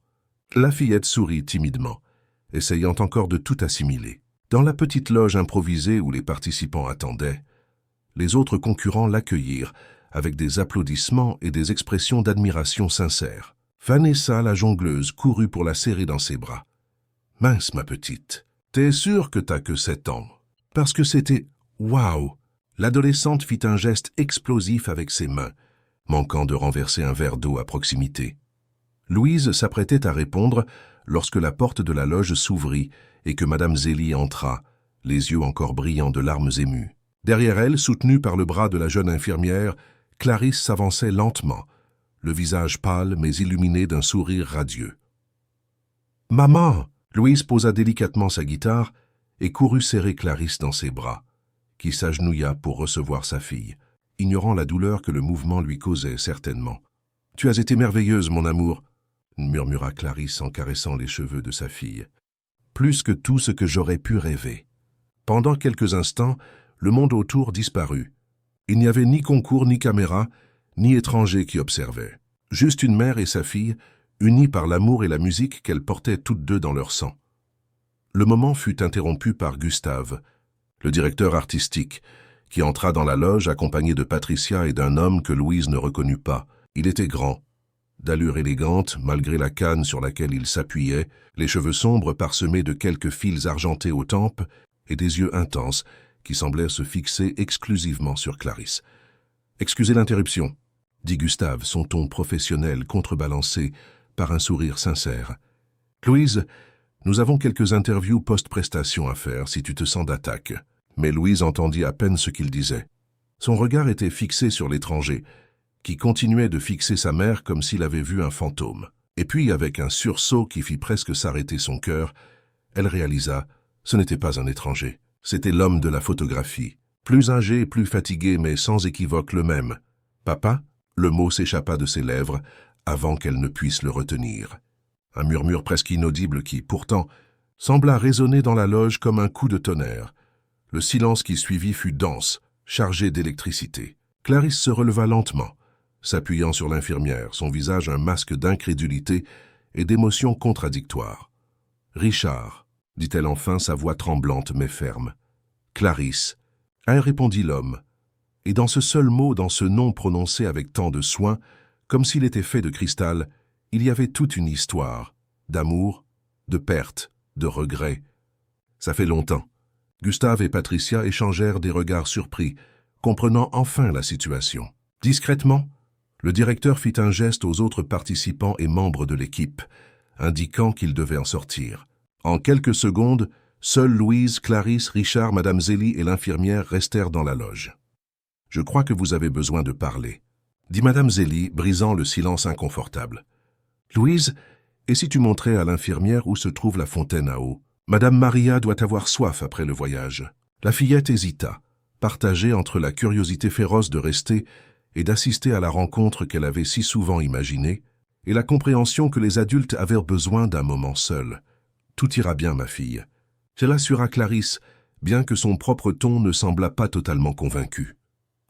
La fillette sourit timidement, essayant encore de tout assimiler. Dans la petite loge improvisée où les participants attendaient, les autres concurrents l'accueillirent avec des applaudissements et des expressions d'admiration sincères. Vanessa, la jongleuse, courut pour la serrer dans ses bras. « Mince, ma petite, t'es sûre que t'as que 7 ans ?» Parce que c'était « waouh !» L'adolescente fit un geste explosif avec ses mains, manquant de renverser un verre d'eau à proximité. Louise s'apprêtait à répondre lorsque la porte de la loge s'ouvrit et que Madame Zélie entra, les yeux encore brillants de larmes émues. Derrière elle, soutenue par le bras de la jeune infirmière, Clarisse s'avançait lentement, le visage pâle mais illuminé d'un sourire radieux. « Maman !» Louise posa délicatement sa guitare et courut serrer Clarisse dans ses bras, qui s'agenouilla pour recevoir sa fille, ignorant la douleur que le mouvement lui causait certainement. « Tu as été merveilleuse, mon amour !» murmura Clarisse en caressant les cheveux de sa fille. « Plus que tout ce que j'aurais pu rêver. » Pendant quelques instants, le monde autour disparut. Il n'y avait ni concours, ni caméra, ni étrangers qui observaient. Juste une mère et sa fille, unies par l'amour et la musique qu'elles portaient toutes deux dans leur sang. Le moment fut interrompu par Gustave, le directeur artistique, qui entra dans la loge accompagné de Patricia et d'un homme que Louise ne reconnut pas. Il était grand, d'allure élégante malgré la canne sur laquelle il s'appuyait, les cheveux sombres parsemés de quelques fils argentés aux tempes et des yeux intenses qui semblaient se fixer exclusivement sur Clarisse. « Excusez l'interruption », dit Gustave, son ton professionnel contrebalancé par un sourire sincère. « Louise, nous avons quelques interviews post-prestation à faire si tu te sens d'attaque. » Mais Louise entendit à peine ce qu'il disait. Son regard était fixé sur l'étranger, qui continuait de fixer sa mère comme s'il avait vu un fantôme. Et puis, avec un sursaut qui fit presque s'arrêter son cœur, elle réalisa, ce n'était pas un étranger. C'était l'homme de la photographie, plus âgé, plus fatigué, mais sans équivoque le même. « Papa ?» Le mot s'échappa de ses lèvres avant qu'elle ne puisse le retenir. Un murmure presque inaudible qui, pourtant, sembla résonner dans la loge comme un coup de tonnerre. Le silence qui suivit fut dense, chargé d'électricité. Clarisse se releva lentement, s'appuyant sur l'infirmière, son visage un masque d'incrédulité et d'émotions contradictoires. « Richard », dit-elle enfin, sa voix tremblante mais ferme. « Clarisse », répondit l'homme. Et dans ce seul mot, dans ce nom prononcé avec tant de soin, comme s'il était fait de cristal, il y avait toute une histoire, d'amour, de perte, de regret. Ça fait longtemps. Gustave et Patricia échangèrent des regards surpris, comprenant enfin la situation. Discrètement, le directeur fit un geste aux autres participants et membres de l'équipe, indiquant qu'ils devaient en sortir. En quelques secondes, seuls Louise, Clarisse, Richard, Madame Zélie et l'infirmière restèrent dans la loge. « Je crois que vous avez besoin de parler », dit Madame Zélie, brisant le silence inconfortable. « Louise, et si tu montrais à l'infirmière où se trouve la fontaine à eau ? Madame Maria doit avoir soif après le voyage. » La fillette hésita, partagée entre la curiosité féroce de rester et d'assister à la rencontre qu'elle avait si souvent imaginée, et la compréhension que les adultes avaient besoin d'un moment seul. « Tout ira bien, ma fille. » C'est l'assura Clarisse, bien que son propre ton ne semblât pas totalement convaincu.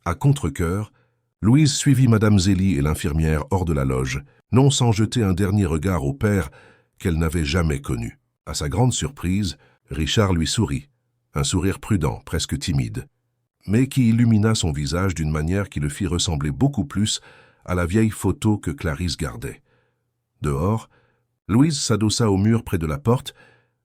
À contre-cœur, Louise suivit Madame Zélie et l'infirmière hors de la loge, non sans jeter un dernier regard au père qu'elle n'avait jamais connu. À sa grande surprise, Richard lui sourit, un sourire prudent, presque timide, mais qui illumina son visage d'une manière qui le fit ressembler beaucoup plus à la vieille photo que Clarisse gardait. Dehors, Louise s'adossa au mur près de la porte,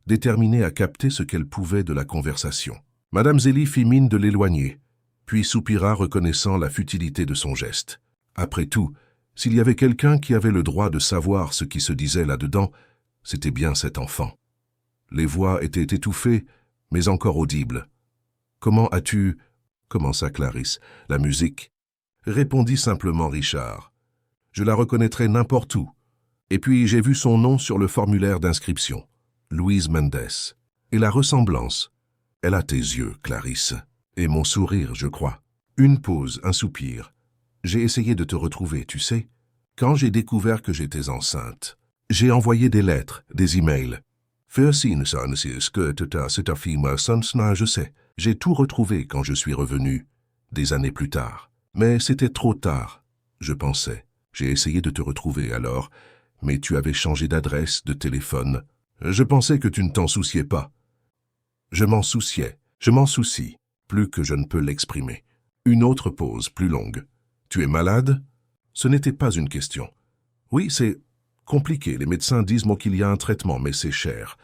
déterminée à capter ce qu'elle pouvait de la conversation. Madame Zélie fit mine de l'éloigner, puis soupira reconnaissant la futilité de son geste. Après tout, s'il y avait quelqu'un qui avait le droit de savoir ce qui se disait là-dedans, c'était bien cet enfant. Les voix étaient étouffées, mais encore audibles. « Comment as-tu… » commença Clarisse. « La musique » répondit simplement Richard. « Je la reconnaîtrai n'importe où. Et puis j'ai vu son nom sur le formulaire d'inscription. Louise Mendes. Et la ressemblance. Elle a tes yeux, Clarisse. Et mon sourire, je crois. Une pause, un soupir. J'ai essayé de te retrouver, tu sais. Quand j'ai découvert que j'étais enceinte, j'ai envoyé des lettres, des emails. Je sais. J'ai tout retrouvé quand je suis revenu, des années plus tard. Mais c'était trop tard, je pensais. J'ai essayé de te retrouver alors, mais tu avais changé d'adresse, de téléphone. Je pensais que tu ne t'en souciais pas. Je m'en souciais, je m'en soucie, plus que je ne peux l'exprimer. Une autre pause, plus longue. Tu es malade? Ce n'était pas une question. Oui, c'est compliqué. Les médecins disent qu'il y a un traitement, mais c'est cher.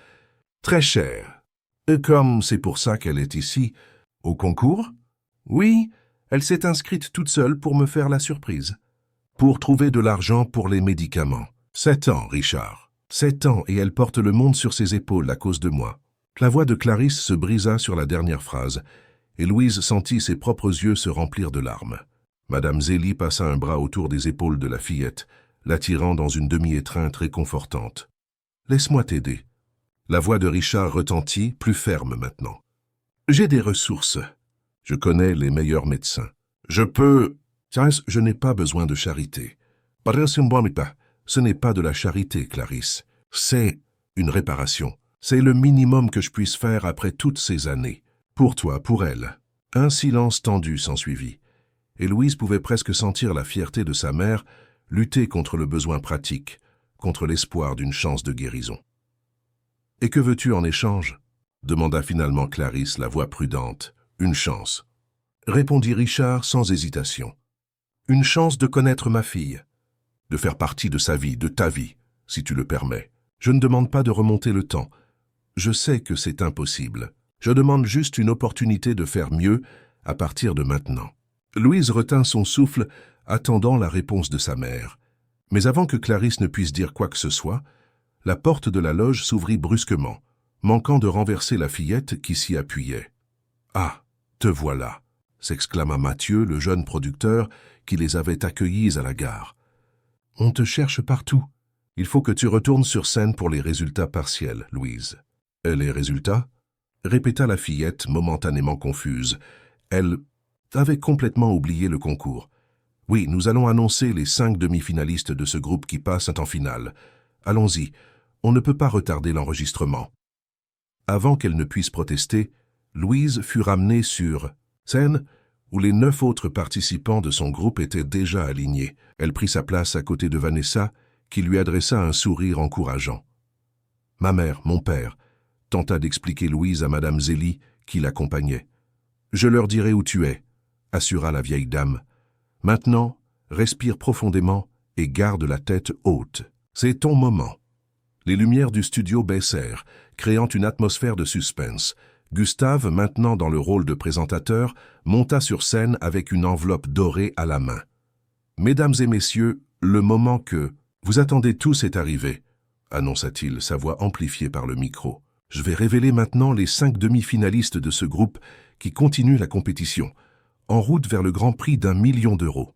Très cher. Et comme c'est pour ça qu'elle est ici, au concours? Oui, elle s'est inscrite toute seule pour me faire la surprise. Pour trouver de l'argent pour les médicaments. 7 ans, Richard. 7 ans, et elle porte le monde sur ses épaules à cause de moi. La voix de Clarisse se brisa sur la dernière phrase, et Louise sentit ses propres yeux se remplir de larmes. Madame Zélie passa un bras autour des épaules de la fillette, l'attirant dans une demi-étreinte réconfortante. « Laisse-moi t'aider. » La voix de Richard retentit, plus ferme maintenant. « J'ai des ressources. Je connais les meilleurs médecins. Je peux... Je n'ai pas besoin de charité. Ce n'est pas de la charité, Clarisse. C'est une réparation. C'est le minimum que je puisse faire après toutes ces années. Pour toi, pour elle. » Un silence tendu s'ensuivit, et Louise pouvait presque sentir la fierté de sa mère lutter contre le besoin pratique, contre l'espoir d'une chance de guérison. « Et que veux-tu en échange ?» demanda finalement Clarisse, la voix prudente. « Une chance. » Répondit Richard sans hésitation. « Une chance de connaître ma fille, de faire partie de sa vie, de ta vie, si tu le permets. Je ne demande pas de remonter le temps. Je sais que c'est impossible. Je demande juste une opportunité de faire mieux à partir de maintenant. » Louise retint son souffle, attendant la réponse de sa mère. Mais avant que Clarisse ne puisse dire quoi que ce soit, la porte de la loge s'ouvrit brusquement, manquant de renverser la fillette qui s'y appuyait. « Ah, te voilà !» s'exclama Mathieu, le jeune producteur, qui les avait accueillis à la gare. « On te cherche partout. Il faut que tu retournes sur scène pour les résultats partiels, Louise. »« Et les résultats ?» répéta la fillette, momentanément confuse. Elle avait complètement oublié le concours. « Oui, nous allons annoncer les 5 demi-finalistes de ce groupe qui passent en finale. Allons-y, on ne peut pas retarder l'enregistrement. » Avant qu'elle ne puisse protester, Louise fut ramenée sur scène où les 9 autres participants de son groupe étaient déjà alignés. Elle prit sa place à côté de Vanessa, qui lui adressa un sourire encourageant. « Ma mère, mon père », tenta d'expliquer Louise à Madame Zélie, qui l'accompagnait. « Je leur dirai où tu es », assura la vieille dame. « Maintenant, respire profondément et garde la tête haute. C'est ton moment. » Les lumières du studio baissèrent, créant une atmosphère de suspense. Gustave, maintenant dans le rôle de présentateur, monta sur scène avec une enveloppe dorée à la main. « Mesdames et messieurs, le moment que vous attendez tous est arrivé, » annonça-t-il, sa voix amplifiée par le micro. « Je vais révéler maintenant les 5 demi-finalistes de ce groupe qui continue la compétition, en route vers le Grand Prix d'1 million d'euros. »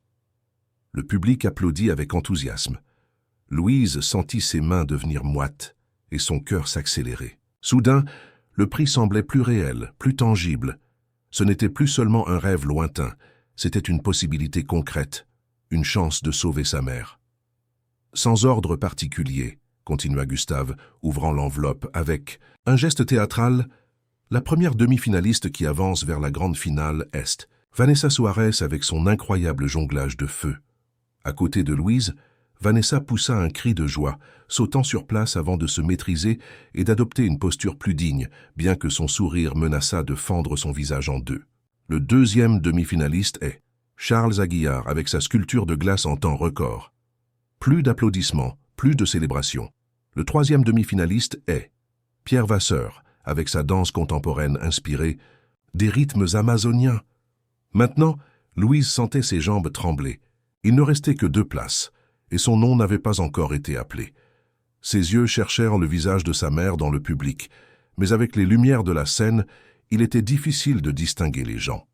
Le public applaudit avec enthousiasme. Louise sentit ses mains devenir moites et son cœur s'accélérer. Soudain, le prix semblait plus réel, plus tangible. Ce n'était plus seulement un rêve lointain, c'était une possibilité concrète, une chance de sauver sa mère. « Sans ordre particulier, » continua Gustave, ouvrant l'enveloppe avec un geste théâtral, la première demi-finaliste qui avance vers la grande finale est Vanessa Suarez avec son incroyable jonglage de feu. À côté de Louise, Vanessa poussa un cri de joie, sautant sur place avant de se maîtriser et d'adopter une posture plus digne, bien que son sourire menaçât de fendre son visage en deux. Le deuxième demi-finaliste est Charles Aguillard avec sa sculpture de glace en temps record. Plus d'applaudissements, plus de célébrations. Le troisième demi-finaliste est Pierre Vasseur avec sa danse contemporaine inspirée des rythmes amazoniens. Maintenant, Louise sentait ses jambes trembler. Il ne restait que 2 places, et son nom n'avait pas encore été appelé. Ses yeux cherchèrent le visage de sa mère dans le public, mais avec les lumières de la scène, il était difficile de distinguer les gens.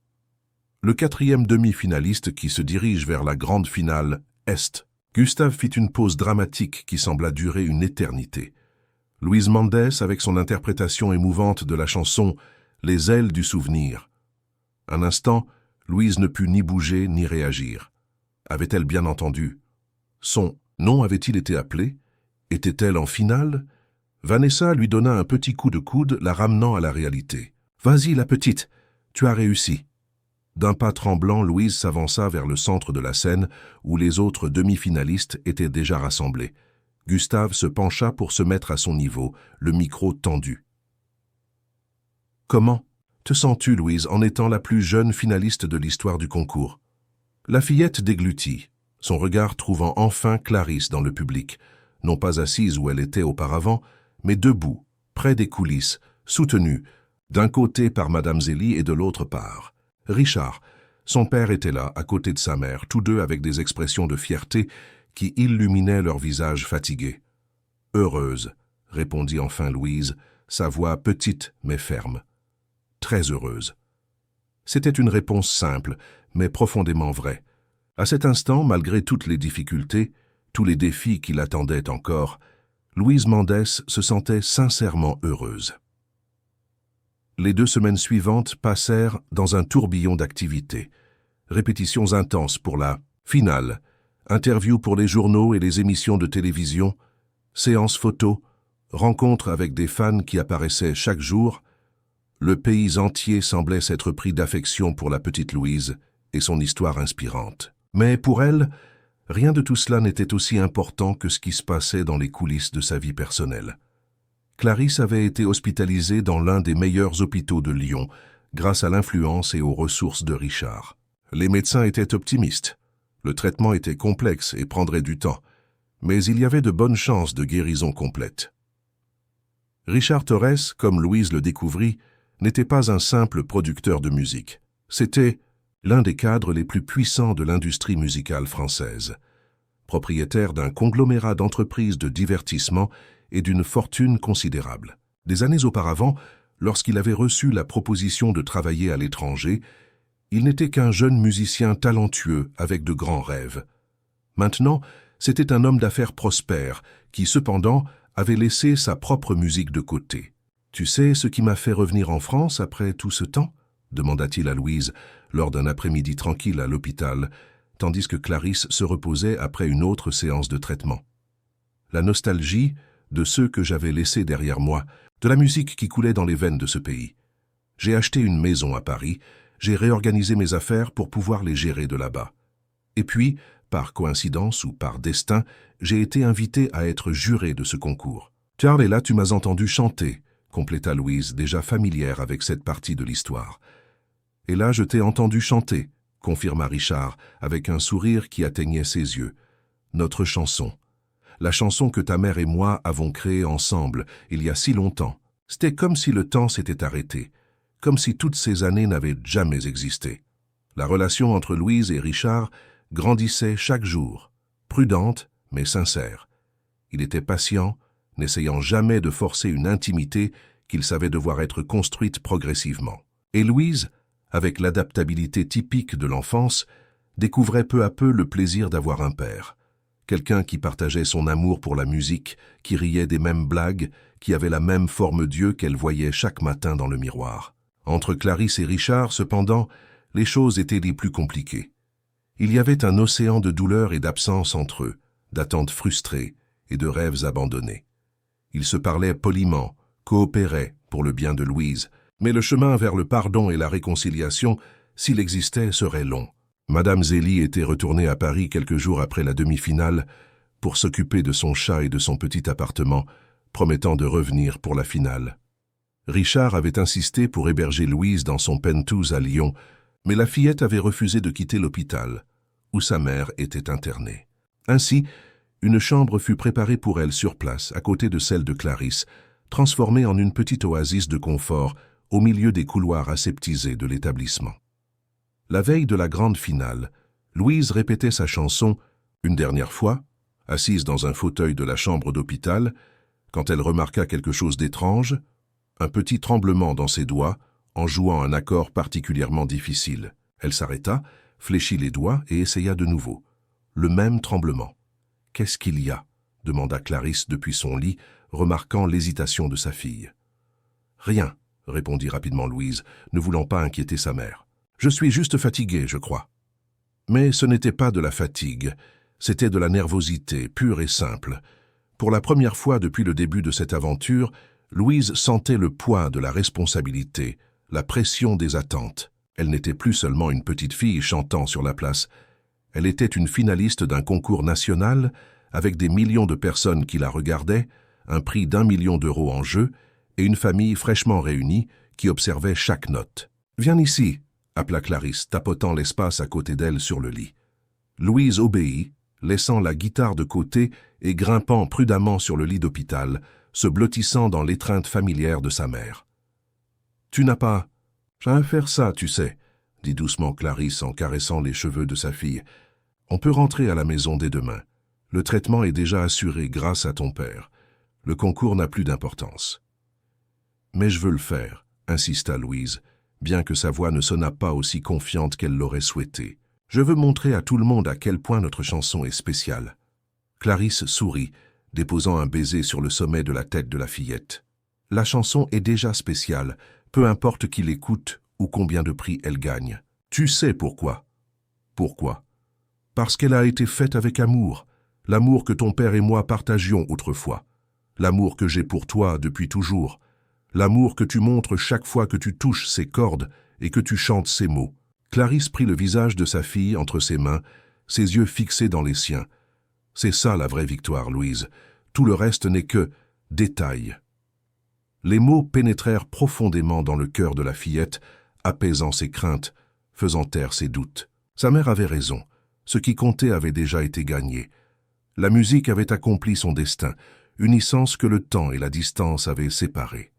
Le 4e demi-finaliste qui se dirige vers la grande finale est. Gustave fit une pause dramatique qui sembla durer une éternité. Louise Mendes, avec son interprétation émouvante de la chanson les ailes du souvenir. Un instant, Louise ne put ni bouger ni réagir. Avait-elle bien entendu? Son nom avait-il été appelé? Était-elle en finale? Vanessa lui donna un petit coup de coude, la ramenant à la réalité. « Vas-y, la petite, tu as réussi. » D'un pas tremblant, Louise s'avança vers le centre de la scène où les autres demi-finalistes étaient déjà rassemblés. Gustave se pencha pour se mettre à son niveau, le micro tendu. « Comment te sens-tu, Louise, en étant la plus jeune finaliste de l'histoire du concours ?» La fillette déglutit, son regard trouvant enfin Clarisse dans le public, non pas assise où elle était auparavant, mais debout, près des coulisses, soutenue, d'un côté par Madame Zélie et de l'autre par Richard. Son père était là, à côté de sa mère, tous deux avec des expressions de fierté qui illuminaient leurs visages fatigués. « Heureuse », répondit enfin Louise, sa voix petite mais ferme. « Très heureuse. » C'était une réponse simple, mais profondément vraie. À cet instant, malgré toutes les difficultés, tous les défis qui l'attendaient encore, Louise Mendès se sentait sincèrement heureuse. Les 2 semaines suivantes passèrent dans un tourbillon d'activités. Répétitions intenses pour la finale, interviews pour les journaux et les émissions de télévision, séances photos, rencontres avec des fans qui apparaissaient chaque jour. Le pays entier semblait s'être pris d'affection pour la petite Louise et son histoire inspirante. Mais pour elle, rien de tout cela n'était aussi important que ce qui se passait dans les coulisses de sa vie personnelle. Clarisse avait été hospitalisée dans l'un des meilleurs hôpitaux de Lyon, grâce à l'influence et aux ressources de Richard. Les médecins étaient optimistes. Le traitement était complexe et prendrait du temps, mais il y avait de bonnes chances de guérison complète. Richard Torres, comme Louise le découvrit, n'était pas un simple producteur de musique. C'était l'un des cadres les plus puissants de l'industrie musicale française, propriétaire d'un conglomérat d'entreprises de divertissement et d'une fortune considérable. Des années auparavant, lorsqu'il avait reçu la proposition de travailler à l'étranger, il n'était qu'un jeune musicien talentueux avec de grands rêves. Maintenant, c'était un homme d'affaires prospère qui, cependant, avait laissé sa propre musique de côté. « Tu sais ce qui m'a fait revenir en France après tout ce temps ?» demanda-t-il à Louise lors d'un après-midi tranquille à l'hôpital, tandis que Clarisse se reposait après une autre séance de traitement. La nostalgie de ceux que j'avais laissés derrière moi, de la musique qui coulait dans les veines de ce pays. J'ai acheté une maison à Paris, j'ai réorganisé mes affaires pour pouvoir les gérer de là-bas. Et puis, par coïncidence ou par destin, j'ai été invité à être juré de ce concours. « Charles, et là tu m'as entendu chanter », compléta Louise, déjà familière avec cette partie de l'histoire. « Et là je t'ai entendu chanter », confirma Richard, avec un sourire qui atteignait ses yeux. « Notre chanson. La chanson que ta mère et moi avons créée ensemble, il y a si longtemps. C'était comme si le temps s'était arrêté, comme si toutes ces années n'avaient jamais existé. » La relation entre Louise et Richard grandissait chaque jour, prudente mais sincère. Il était patient, n'essayant jamais de forcer une intimité qu'il savait devoir être construite progressivement. Et Louise, avec l'adaptabilité typique de l'enfance, découvrait peu à peu le plaisir d'avoir un père. Quelqu'un qui partageait son amour pour la musique, qui riait des mêmes blagues, qui avait la même forme d'yeux qu'elle voyait chaque matin dans le miroir. Entre Clarisse et Richard, cependant, les choses étaient les plus compliquées. Il y avait un océan de douleur et d'absence entre eux, d'attentes frustrées et de rêves abandonnés. Ils se parlaient poliment, coopéraient pour le bien de Louise, mais le chemin vers le pardon et la réconciliation, s'il existait, serait long. Madame Zélie était retournée à Paris quelques jours après la demi-finale pour s'occuper de son chat et de son petit appartement, promettant de revenir pour la finale. Richard avait insisté pour héberger Louise dans son penthouse à Lyon, mais la fillette avait refusé de quitter l'hôpital, où sa mère était internée. Ainsi, une chambre fut préparée pour elle sur place, à côté de celle de Clarisse, transformée en une petite oasis de confort au milieu des couloirs aseptisés de l'établissement. La veille de la grande finale, Louise répétait sa chanson une dernière fois, assise dans un fauteuil de la chambre d'hôpital, quand elle remarqua quelque chose d'étrange, un petit tremblement dans ses doigts, en jouant un accord particulièrement difficile. Elle s'arrêta, fléchit les doigts et essaya de nouveau. Le même tremblement. « Qu'est-ce qu'il y a » demanda Clarisse depuis son lit, remarquant l'hésitation de sa fille. « Rien » répondit rapidement Louise, ne voulant pas inquiéter sa mère. « Je suis juste fatiguée, je crois. » Mais ce n'était pas de la fatigue, c'était de la nervosité, pure et simple. Pour la première fois depuis le début de cette aventure, Louise sentait le poids de la responsabilité, la pression des attentes. Elle n'était plus seulement une petite fille chantant sur la place. Elle était une finaliste d'un concours national, avec des millions de personnes qui la regardaient, un prix d'1 million d'euros en jeu, et une famille fraîchement réunie qui observait chaque note. « Viens ici !» appela Clarisse, tapotant l'espace à côté d'elle sur le lit. Louise obéit, laissant la guitare de côté et grimpant prudemment sur le lit d'hôpital, se blottissant dans l'étreinte familière de sa mère. « Tu n'as pas... J'ai à faire ça, tu sais, » dit doucement Clarisse en caressant les cheveux de sa fille. « On peut rentrer à la maison dès demain. Le traitement est déjà assuré grâce à ton père. Le concours n'a plus d'importance. »« Mais je veux le faire, » insista Louise, bien que sa voix ne sonnât pas aussi confiante qu'elle l'aurait souhaité. « Je veux montrer à tout le monde à quel point notre chanson est spéciale. » Clarisse sourit, déposant un baiser sur le sommet de la tête de la fillette. « La chanson est déjà spéciale, peu importe qui l'écoute ou combien de prix elle gagne. Tu sais pourquoi. » « Pourquoi ? » « Parce qu'elle a été faite avec amour, l'amour que ton père et moi partagions autrefois, l'amour que j'ai pour toi depuis toujours, l'amour que tu montres chaque fois que tu touches ces cordes et que tu chantes ces mots. » Clarisse prit le visage de sa fille entre ses mains, ses yeux fixés dans les siens. « C'est ça la vraie victoire, Louise. Tout le reste n'est que détail. » Les mots pénétrèrent profondément dans le cœur de la fillette, apaisant ses craintes, faisant taire ses doutes. Sa mère avait raison. Ce qui comptait avait déjà été gagné. La musique avait accompli son destin, unissant ce que le temps et la distance avaient séparé.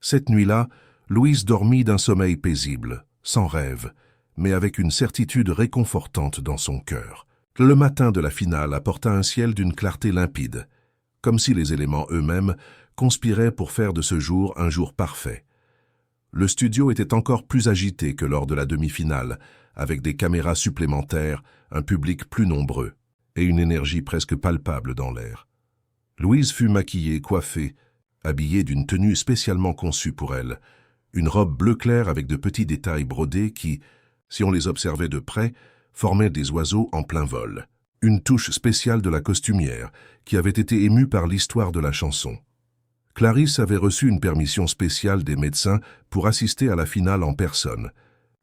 Cette nuit-là, Louise dormit d'un sommeil paisible, sans rêve, mais avec une certitude réconfortante dans son cœur. Le matin de la finale apporta un ciel d'une clarté limpide, comme si les éléments eux-mêmes conspiraient pour faire de ce jour un jour parfait. Le studio était encore plus agité que lors de la demi-finale, avec des caméras supplémentaires, un public plus nombreux, et une énergie presque palpable dans l'air. Louise fut maquillée, coiffée, habillée d'une tenue spécialement conçue pour elle, une robe bleu clair avec de petits détails brodés qui, si on les observait de près, formaient des oiseaux en plein vol. Une touche spéciale de la costumière, qui avait été émue par l'histoire de la chanson. Clarisse avait reçu une permission spéciale des médecins pour assister à la finale en personne,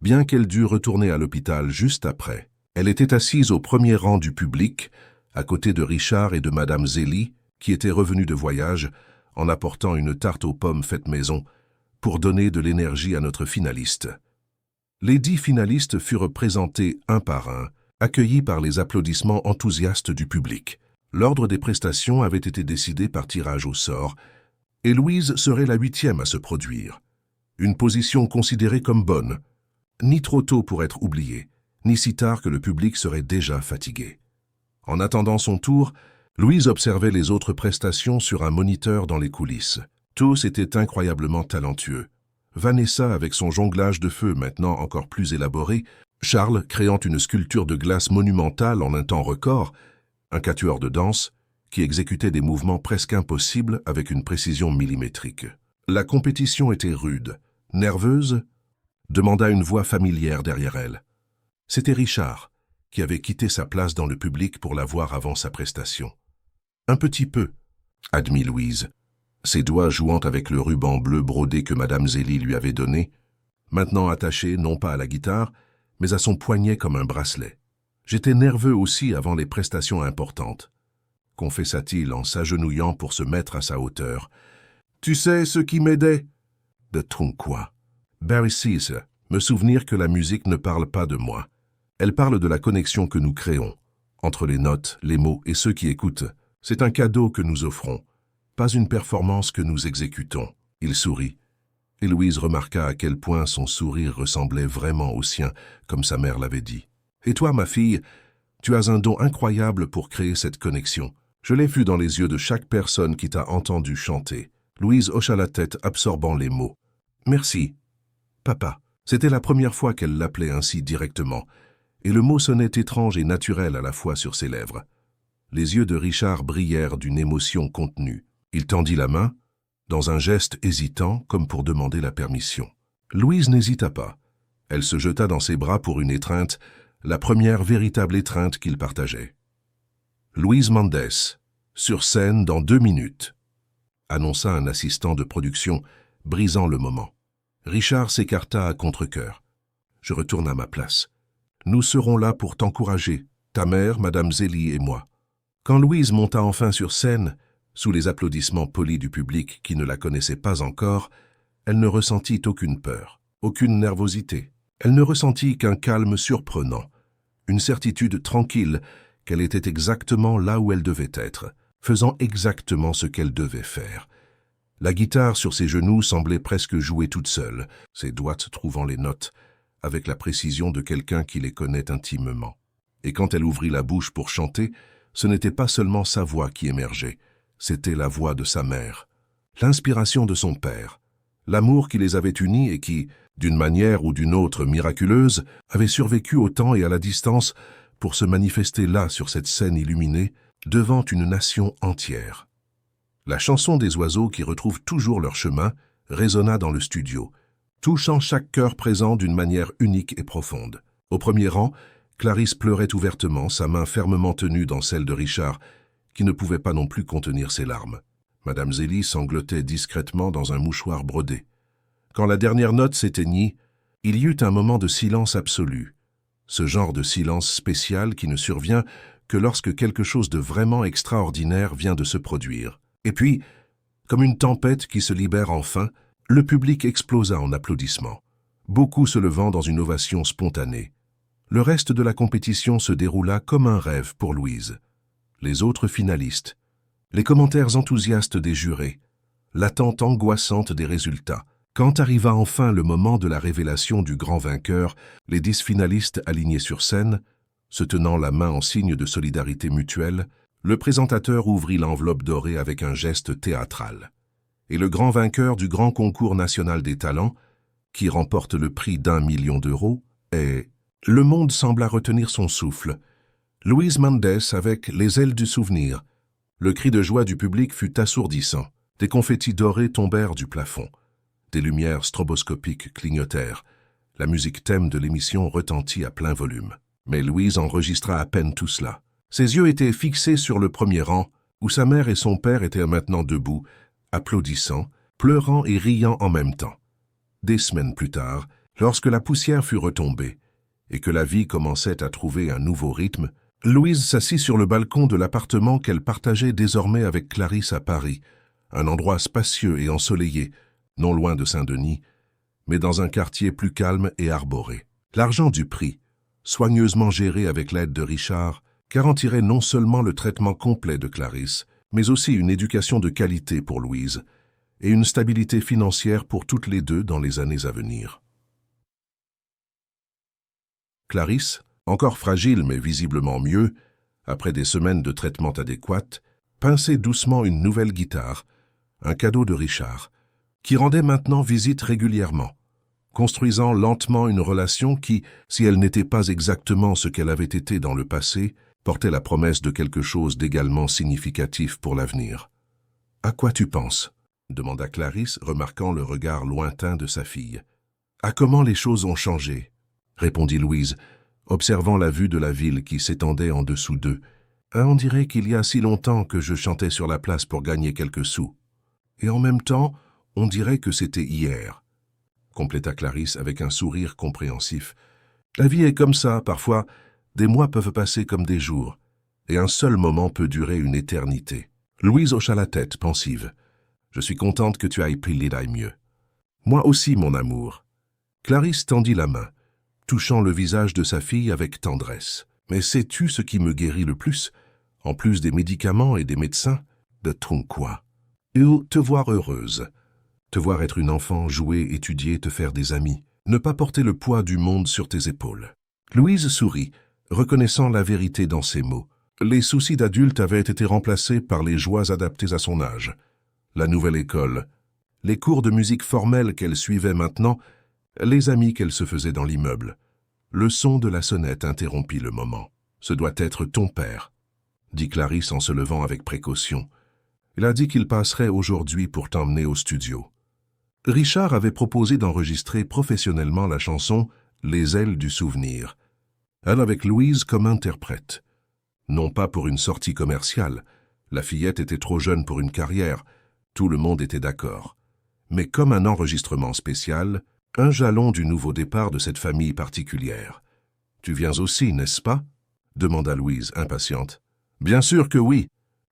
bien qu'elle dût retourner à l'hôpital juste après. Elle était assise au premier rang du public, à côté de Richard et de Madame Zélie, qui étaient revenus de voyage, en apportant une tarte aux pommes faite maison, pour donner de l'énergie à notre finaliste. Les 10 finalistes furent présentés un par un, accueillis par les applaudissements enthousiastes du public. L'ordre des prestations avait été décidé par tirage au sort, et Louise serait la 8e à se produire. Une position considérée comme bonne, ni trop tôt pour être oubliée, ni si tard que le public serait déjà fatigué. En attendant son tour, Louise observait les autres prestations sur un moniteur dans les coulisses. Tous étaient incroyablement talentueux. Vanessa avec son jonglage de feu maintenant encore plus élaboré, Charles créant une sculpture de glace monumentale en un temps record, un quatuor de danse qui exécutait des mouvements presque impossibles avec une précision millimétrique. La compétition était rude, nerveuse, demanda une voix familière derrière elle. C'était Richard, qui avait quitté sa place dans le public pour la voir avant sa prestation. « Un petit peu », admit Louise, ses doigts jouant avec le ruban bleu brodé que Madame Zélie lui avait donné, maintenant attaché non pas à la guitare, mais à son poignet comme un bracelet. « J'étais nerveux aussi avant les prestations importantes », confessa-t-il en s'agenouillant pour se mettre à sa hauteur. « Tu sais ce qui m'aidait ?»« De ton quoi ?» Barry Cease, me souvenir que la musique ne parle pas de moi. Elle parle de la connexion que nous créons, entre les notes, les mots et ceux qui écoutent. C'est un cadeau que nous offrons, pas une performance que nous exécutons. Il sourit, et Louise remarqua à quel point son sourire ressemblait vraiment au sien, comme sa mère l'avait dit. Et toi, ma fille, tu as un don incroyable pour créer cette connexion. Je l'ai vu dans les yeux de chaque personne qui t'a entendu chanter. Louise hocha la tête, absorbant les mots. Merci. Papa. C'était la première fois qu'elle l'appelait ainsi directement, et le mot sonnait étrange et naturel à la fois sur ses lèvres. Les yeux de Richard brillèrent d'une émotion contenue. Il tendit la main, dans un geste hésitant comme pour demander la permission. Louise n'hésita pas. Elle se jeta dans ses bras pour une étreinte, la première véritable étreinte qu'ils partageaient. « Louise Mendes, sur scène dans 2 minutes », annonça un assistant de production, brisant le moment. Richard s'écarta à contre-cœur. « Je retourne à ma place. Nous serons là pour t'encourager, ta mère, Madame Zélie et moi. » Quand Louise monta enfin sur scène, sous les applaudissements polis du public qui ne la connaissait pas encore, elle ne ressentit aucune peur, aucune nervosité. Elle ne ressentit qu'un calme surprenant, une certitude tranquille qu'elle était exactement là où elle devait être, faisant exactement ce qu'elle devait faire. La guitare sur ses genoux semblait presque jouer toute seule, ses doigts trouvant les notes, avec la précision de quelqu'un qui les connaît intimement. Et quand elle ouvrit la bouche pour chanter, ce n'était pas seulement sa voix qui émergeait, c'était la voix de sa mère, l'inspiration de son père, l'amour qui les avait unis et qui, d'une manière ou d'une autre miraculeuse, avait survécu au temps et à la distance pour se manifester là sur cette scène illuminée, devant une nation entière. La chanson des oiseaux qui retrouvent toujours leur chemin résonna dans le studio, touchant chaque cœur présent d'une manière unique et profonde. Au premier rang, Clarisse pleurait ouvertement, sa main fermement tenue dans celle de Richard, qui ne pouvait pas non plus contenir ses larmes. Madame Zélie sanglotait discrètement dans un mouchoir brodé. Quand la dernière note s'éteignit, il y eut un moment de silence absolu, ce genre de silence spécial qui ne survient que lorsque quelque chose de vraiment extraordinaire vient de se produire. Et puis, comme une tempête qui se libère enfin, le public explosa en applaudissements, beaucoup se levant dans une ovation spontanée. Le reste de la compétition se déroula comme un rêve pour Louise. Les autres finalistes, les commentaires enthousiastes des jurés, l'attente angoissante des résultats. Quand arriva enfin le moment de la révélation du grand vainqueur, les 10 finalistes alignés sur scène, se tenant la main en signe de solidarité mutuelle, le présentateur ouvrit l'enveloppe dorée avec un geste théâtral. Et le grand vainqueur du grand concours national des talents, qui remporte le prix d'1 million d'euros, est... Le monde sembla retenir son souffle. Louise Mendes avec les ailes du souvenir. Le cri de joie du public fut assourdissant. Des confettis dorés tombèrent du plafond. Des lumières stroboscopiques clignotèrent. La musique thème de l'émission retentit à plein volume. Mais Louise enregistra à peine tout cela. Ses yeux étaient fixés sur le premier rang, où sa mère et son père étaient maintenant debout, applaudissant, pleurant et riant en même temps. Des semaines plus tard, lorsque la poussière fut retombée, et que la vie commençait à trouver un nouveau rythme, Louise s'assit sur le balcon de l'appartement qu'elle partageait désormais avec Clarisse à Paris, un endroit spacieux et ensoleillé, non loin de Saint-Denis, mais dans un quartier plus calme et arboré. L'argent du prix, soigneusement géré avec l'aide de Richard, garantirait non seulement le traitement complet de Clarisse, mais aussi une éducation de qualité pour Louise et une stabilité financière pour toutes les deux dans les années à venir. Clarisse, encore fragile mais visiblement mieux, après des semaines de traitement adéquat, pinçait doucement une nouvelle guitare, un cadeau de Richard, qui rendait maintenant visite régulièrement, construisant lentement une relation qui, si elle n'était pas exactement ce qu'elle avait été dans le passé, portait la promesse de quelque chose d'également significatif pour l'avenir. « À quoi tu penses ?» demanda Clarisse, remarquant le regard lointain de sa fille. « À comment les choses ont changé ?» répondit Louise, observant la vue de la ville qui s'étendait en dessous d'eux. « On dirait qu'il y a si longtemps que je chantais sur la place pour gagner quelques sous. Et en même temps, on dirait que c'était hier. » compléta Clarisse avec un sourire compréhensif. « La vie est comme ça, parfois, des mois peuvent passer comme des jours, et un seul moment peut durer une éternité. » Louise hocha la tête, pensive. « Je suis contente que tu ailles pris l'idée mieux. »« Moi aussi, mon amour. » Clarisse tendit la main, touchant le visage de sa fille avec tendresse. « Mais sais-tu ce qui me guérit le plus, en plus des médicaments et des médecins? De ton quoi? Te voir heureuse. Te voir être une enfant, jouer, étudier, te faire des amis. Ne pas porter le poids du monde sur tes épaules. » Louise sourit, reconnaissant la vérité dans ses mots. Les soucis d'adulte avaient été remplacés par les joies adaptées à son âge. La nouvelle école, les cours de musique formels qu'elle suivait maintenant, les amis qu'elle se faisait dans l'immeuble. Le son de la sonnette interrompit le moment. « Ce doit être ton père », dit Clarisse en se levant avec précaution. Il a dit qu'il passerait aujourd'hui pour t'emmener au studio. Richard avait proposé d'enregistrer professionnellement la chanson « Les ailes du souvenir », elle avec Louise comme interprète. Non pas pour une sortie commerciale, la fillette était trop jeune pour une carrière, tout le monde était d'accord. Mais comme un enregistrement spécial, un jalon du nouveau départ de cette famille particulière. « Tu viens aussi, n'est-ce pas ?» demanda Louise, impatiente. « Bien sûr que oui !»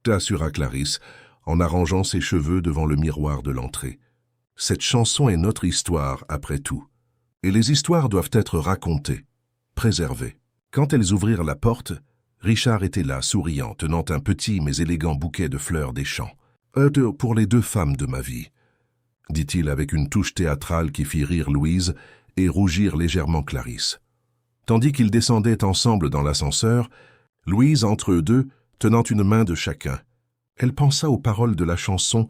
assura Clarisse, en arrangeant ses cheveux devant le miroir de l'entrée. « Cette chanson est notre histoire, après tout. Et les histoires doivent être racontées, préservées. » Quand elles ouvrirent la porte, Richard était là, souriant, tenant un petit mais élégant bouquet de fleurs des champs. « Pour les 2 femmes de ma vie », dit-il avec une touche théâtrale qui fit rire Louise et rougir légèrement Clarisse. Tandis qu'ils descendaient ensemble dans l'ascenseur, Louise, entre eux deux, tenant une main de chacun. Elle pensa aux paroles de la chanson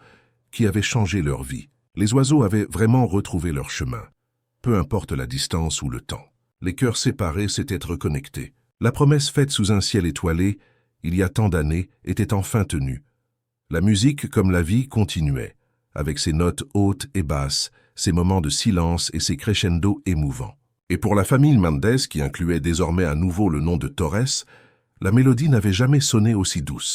qui avait changé leur vie. Les oiseaux avaient vraiment retrouvé leur chemin. Peu importe la distance ou le temps. Les cœurs séparés s'étaient reconnectés. La promesse faite sous un ciel étoilé, il y a tant d'années, était enfin tenue. La musique, comme la vie, continuait, avec ses notes hautes et basses, ses moments de silence et ses crescendos émouvants. Et pour la famille Mendes, qui incluait désormais à nouveau le nom de Torres, la mélodie n'avait jamais sonné aussi douce.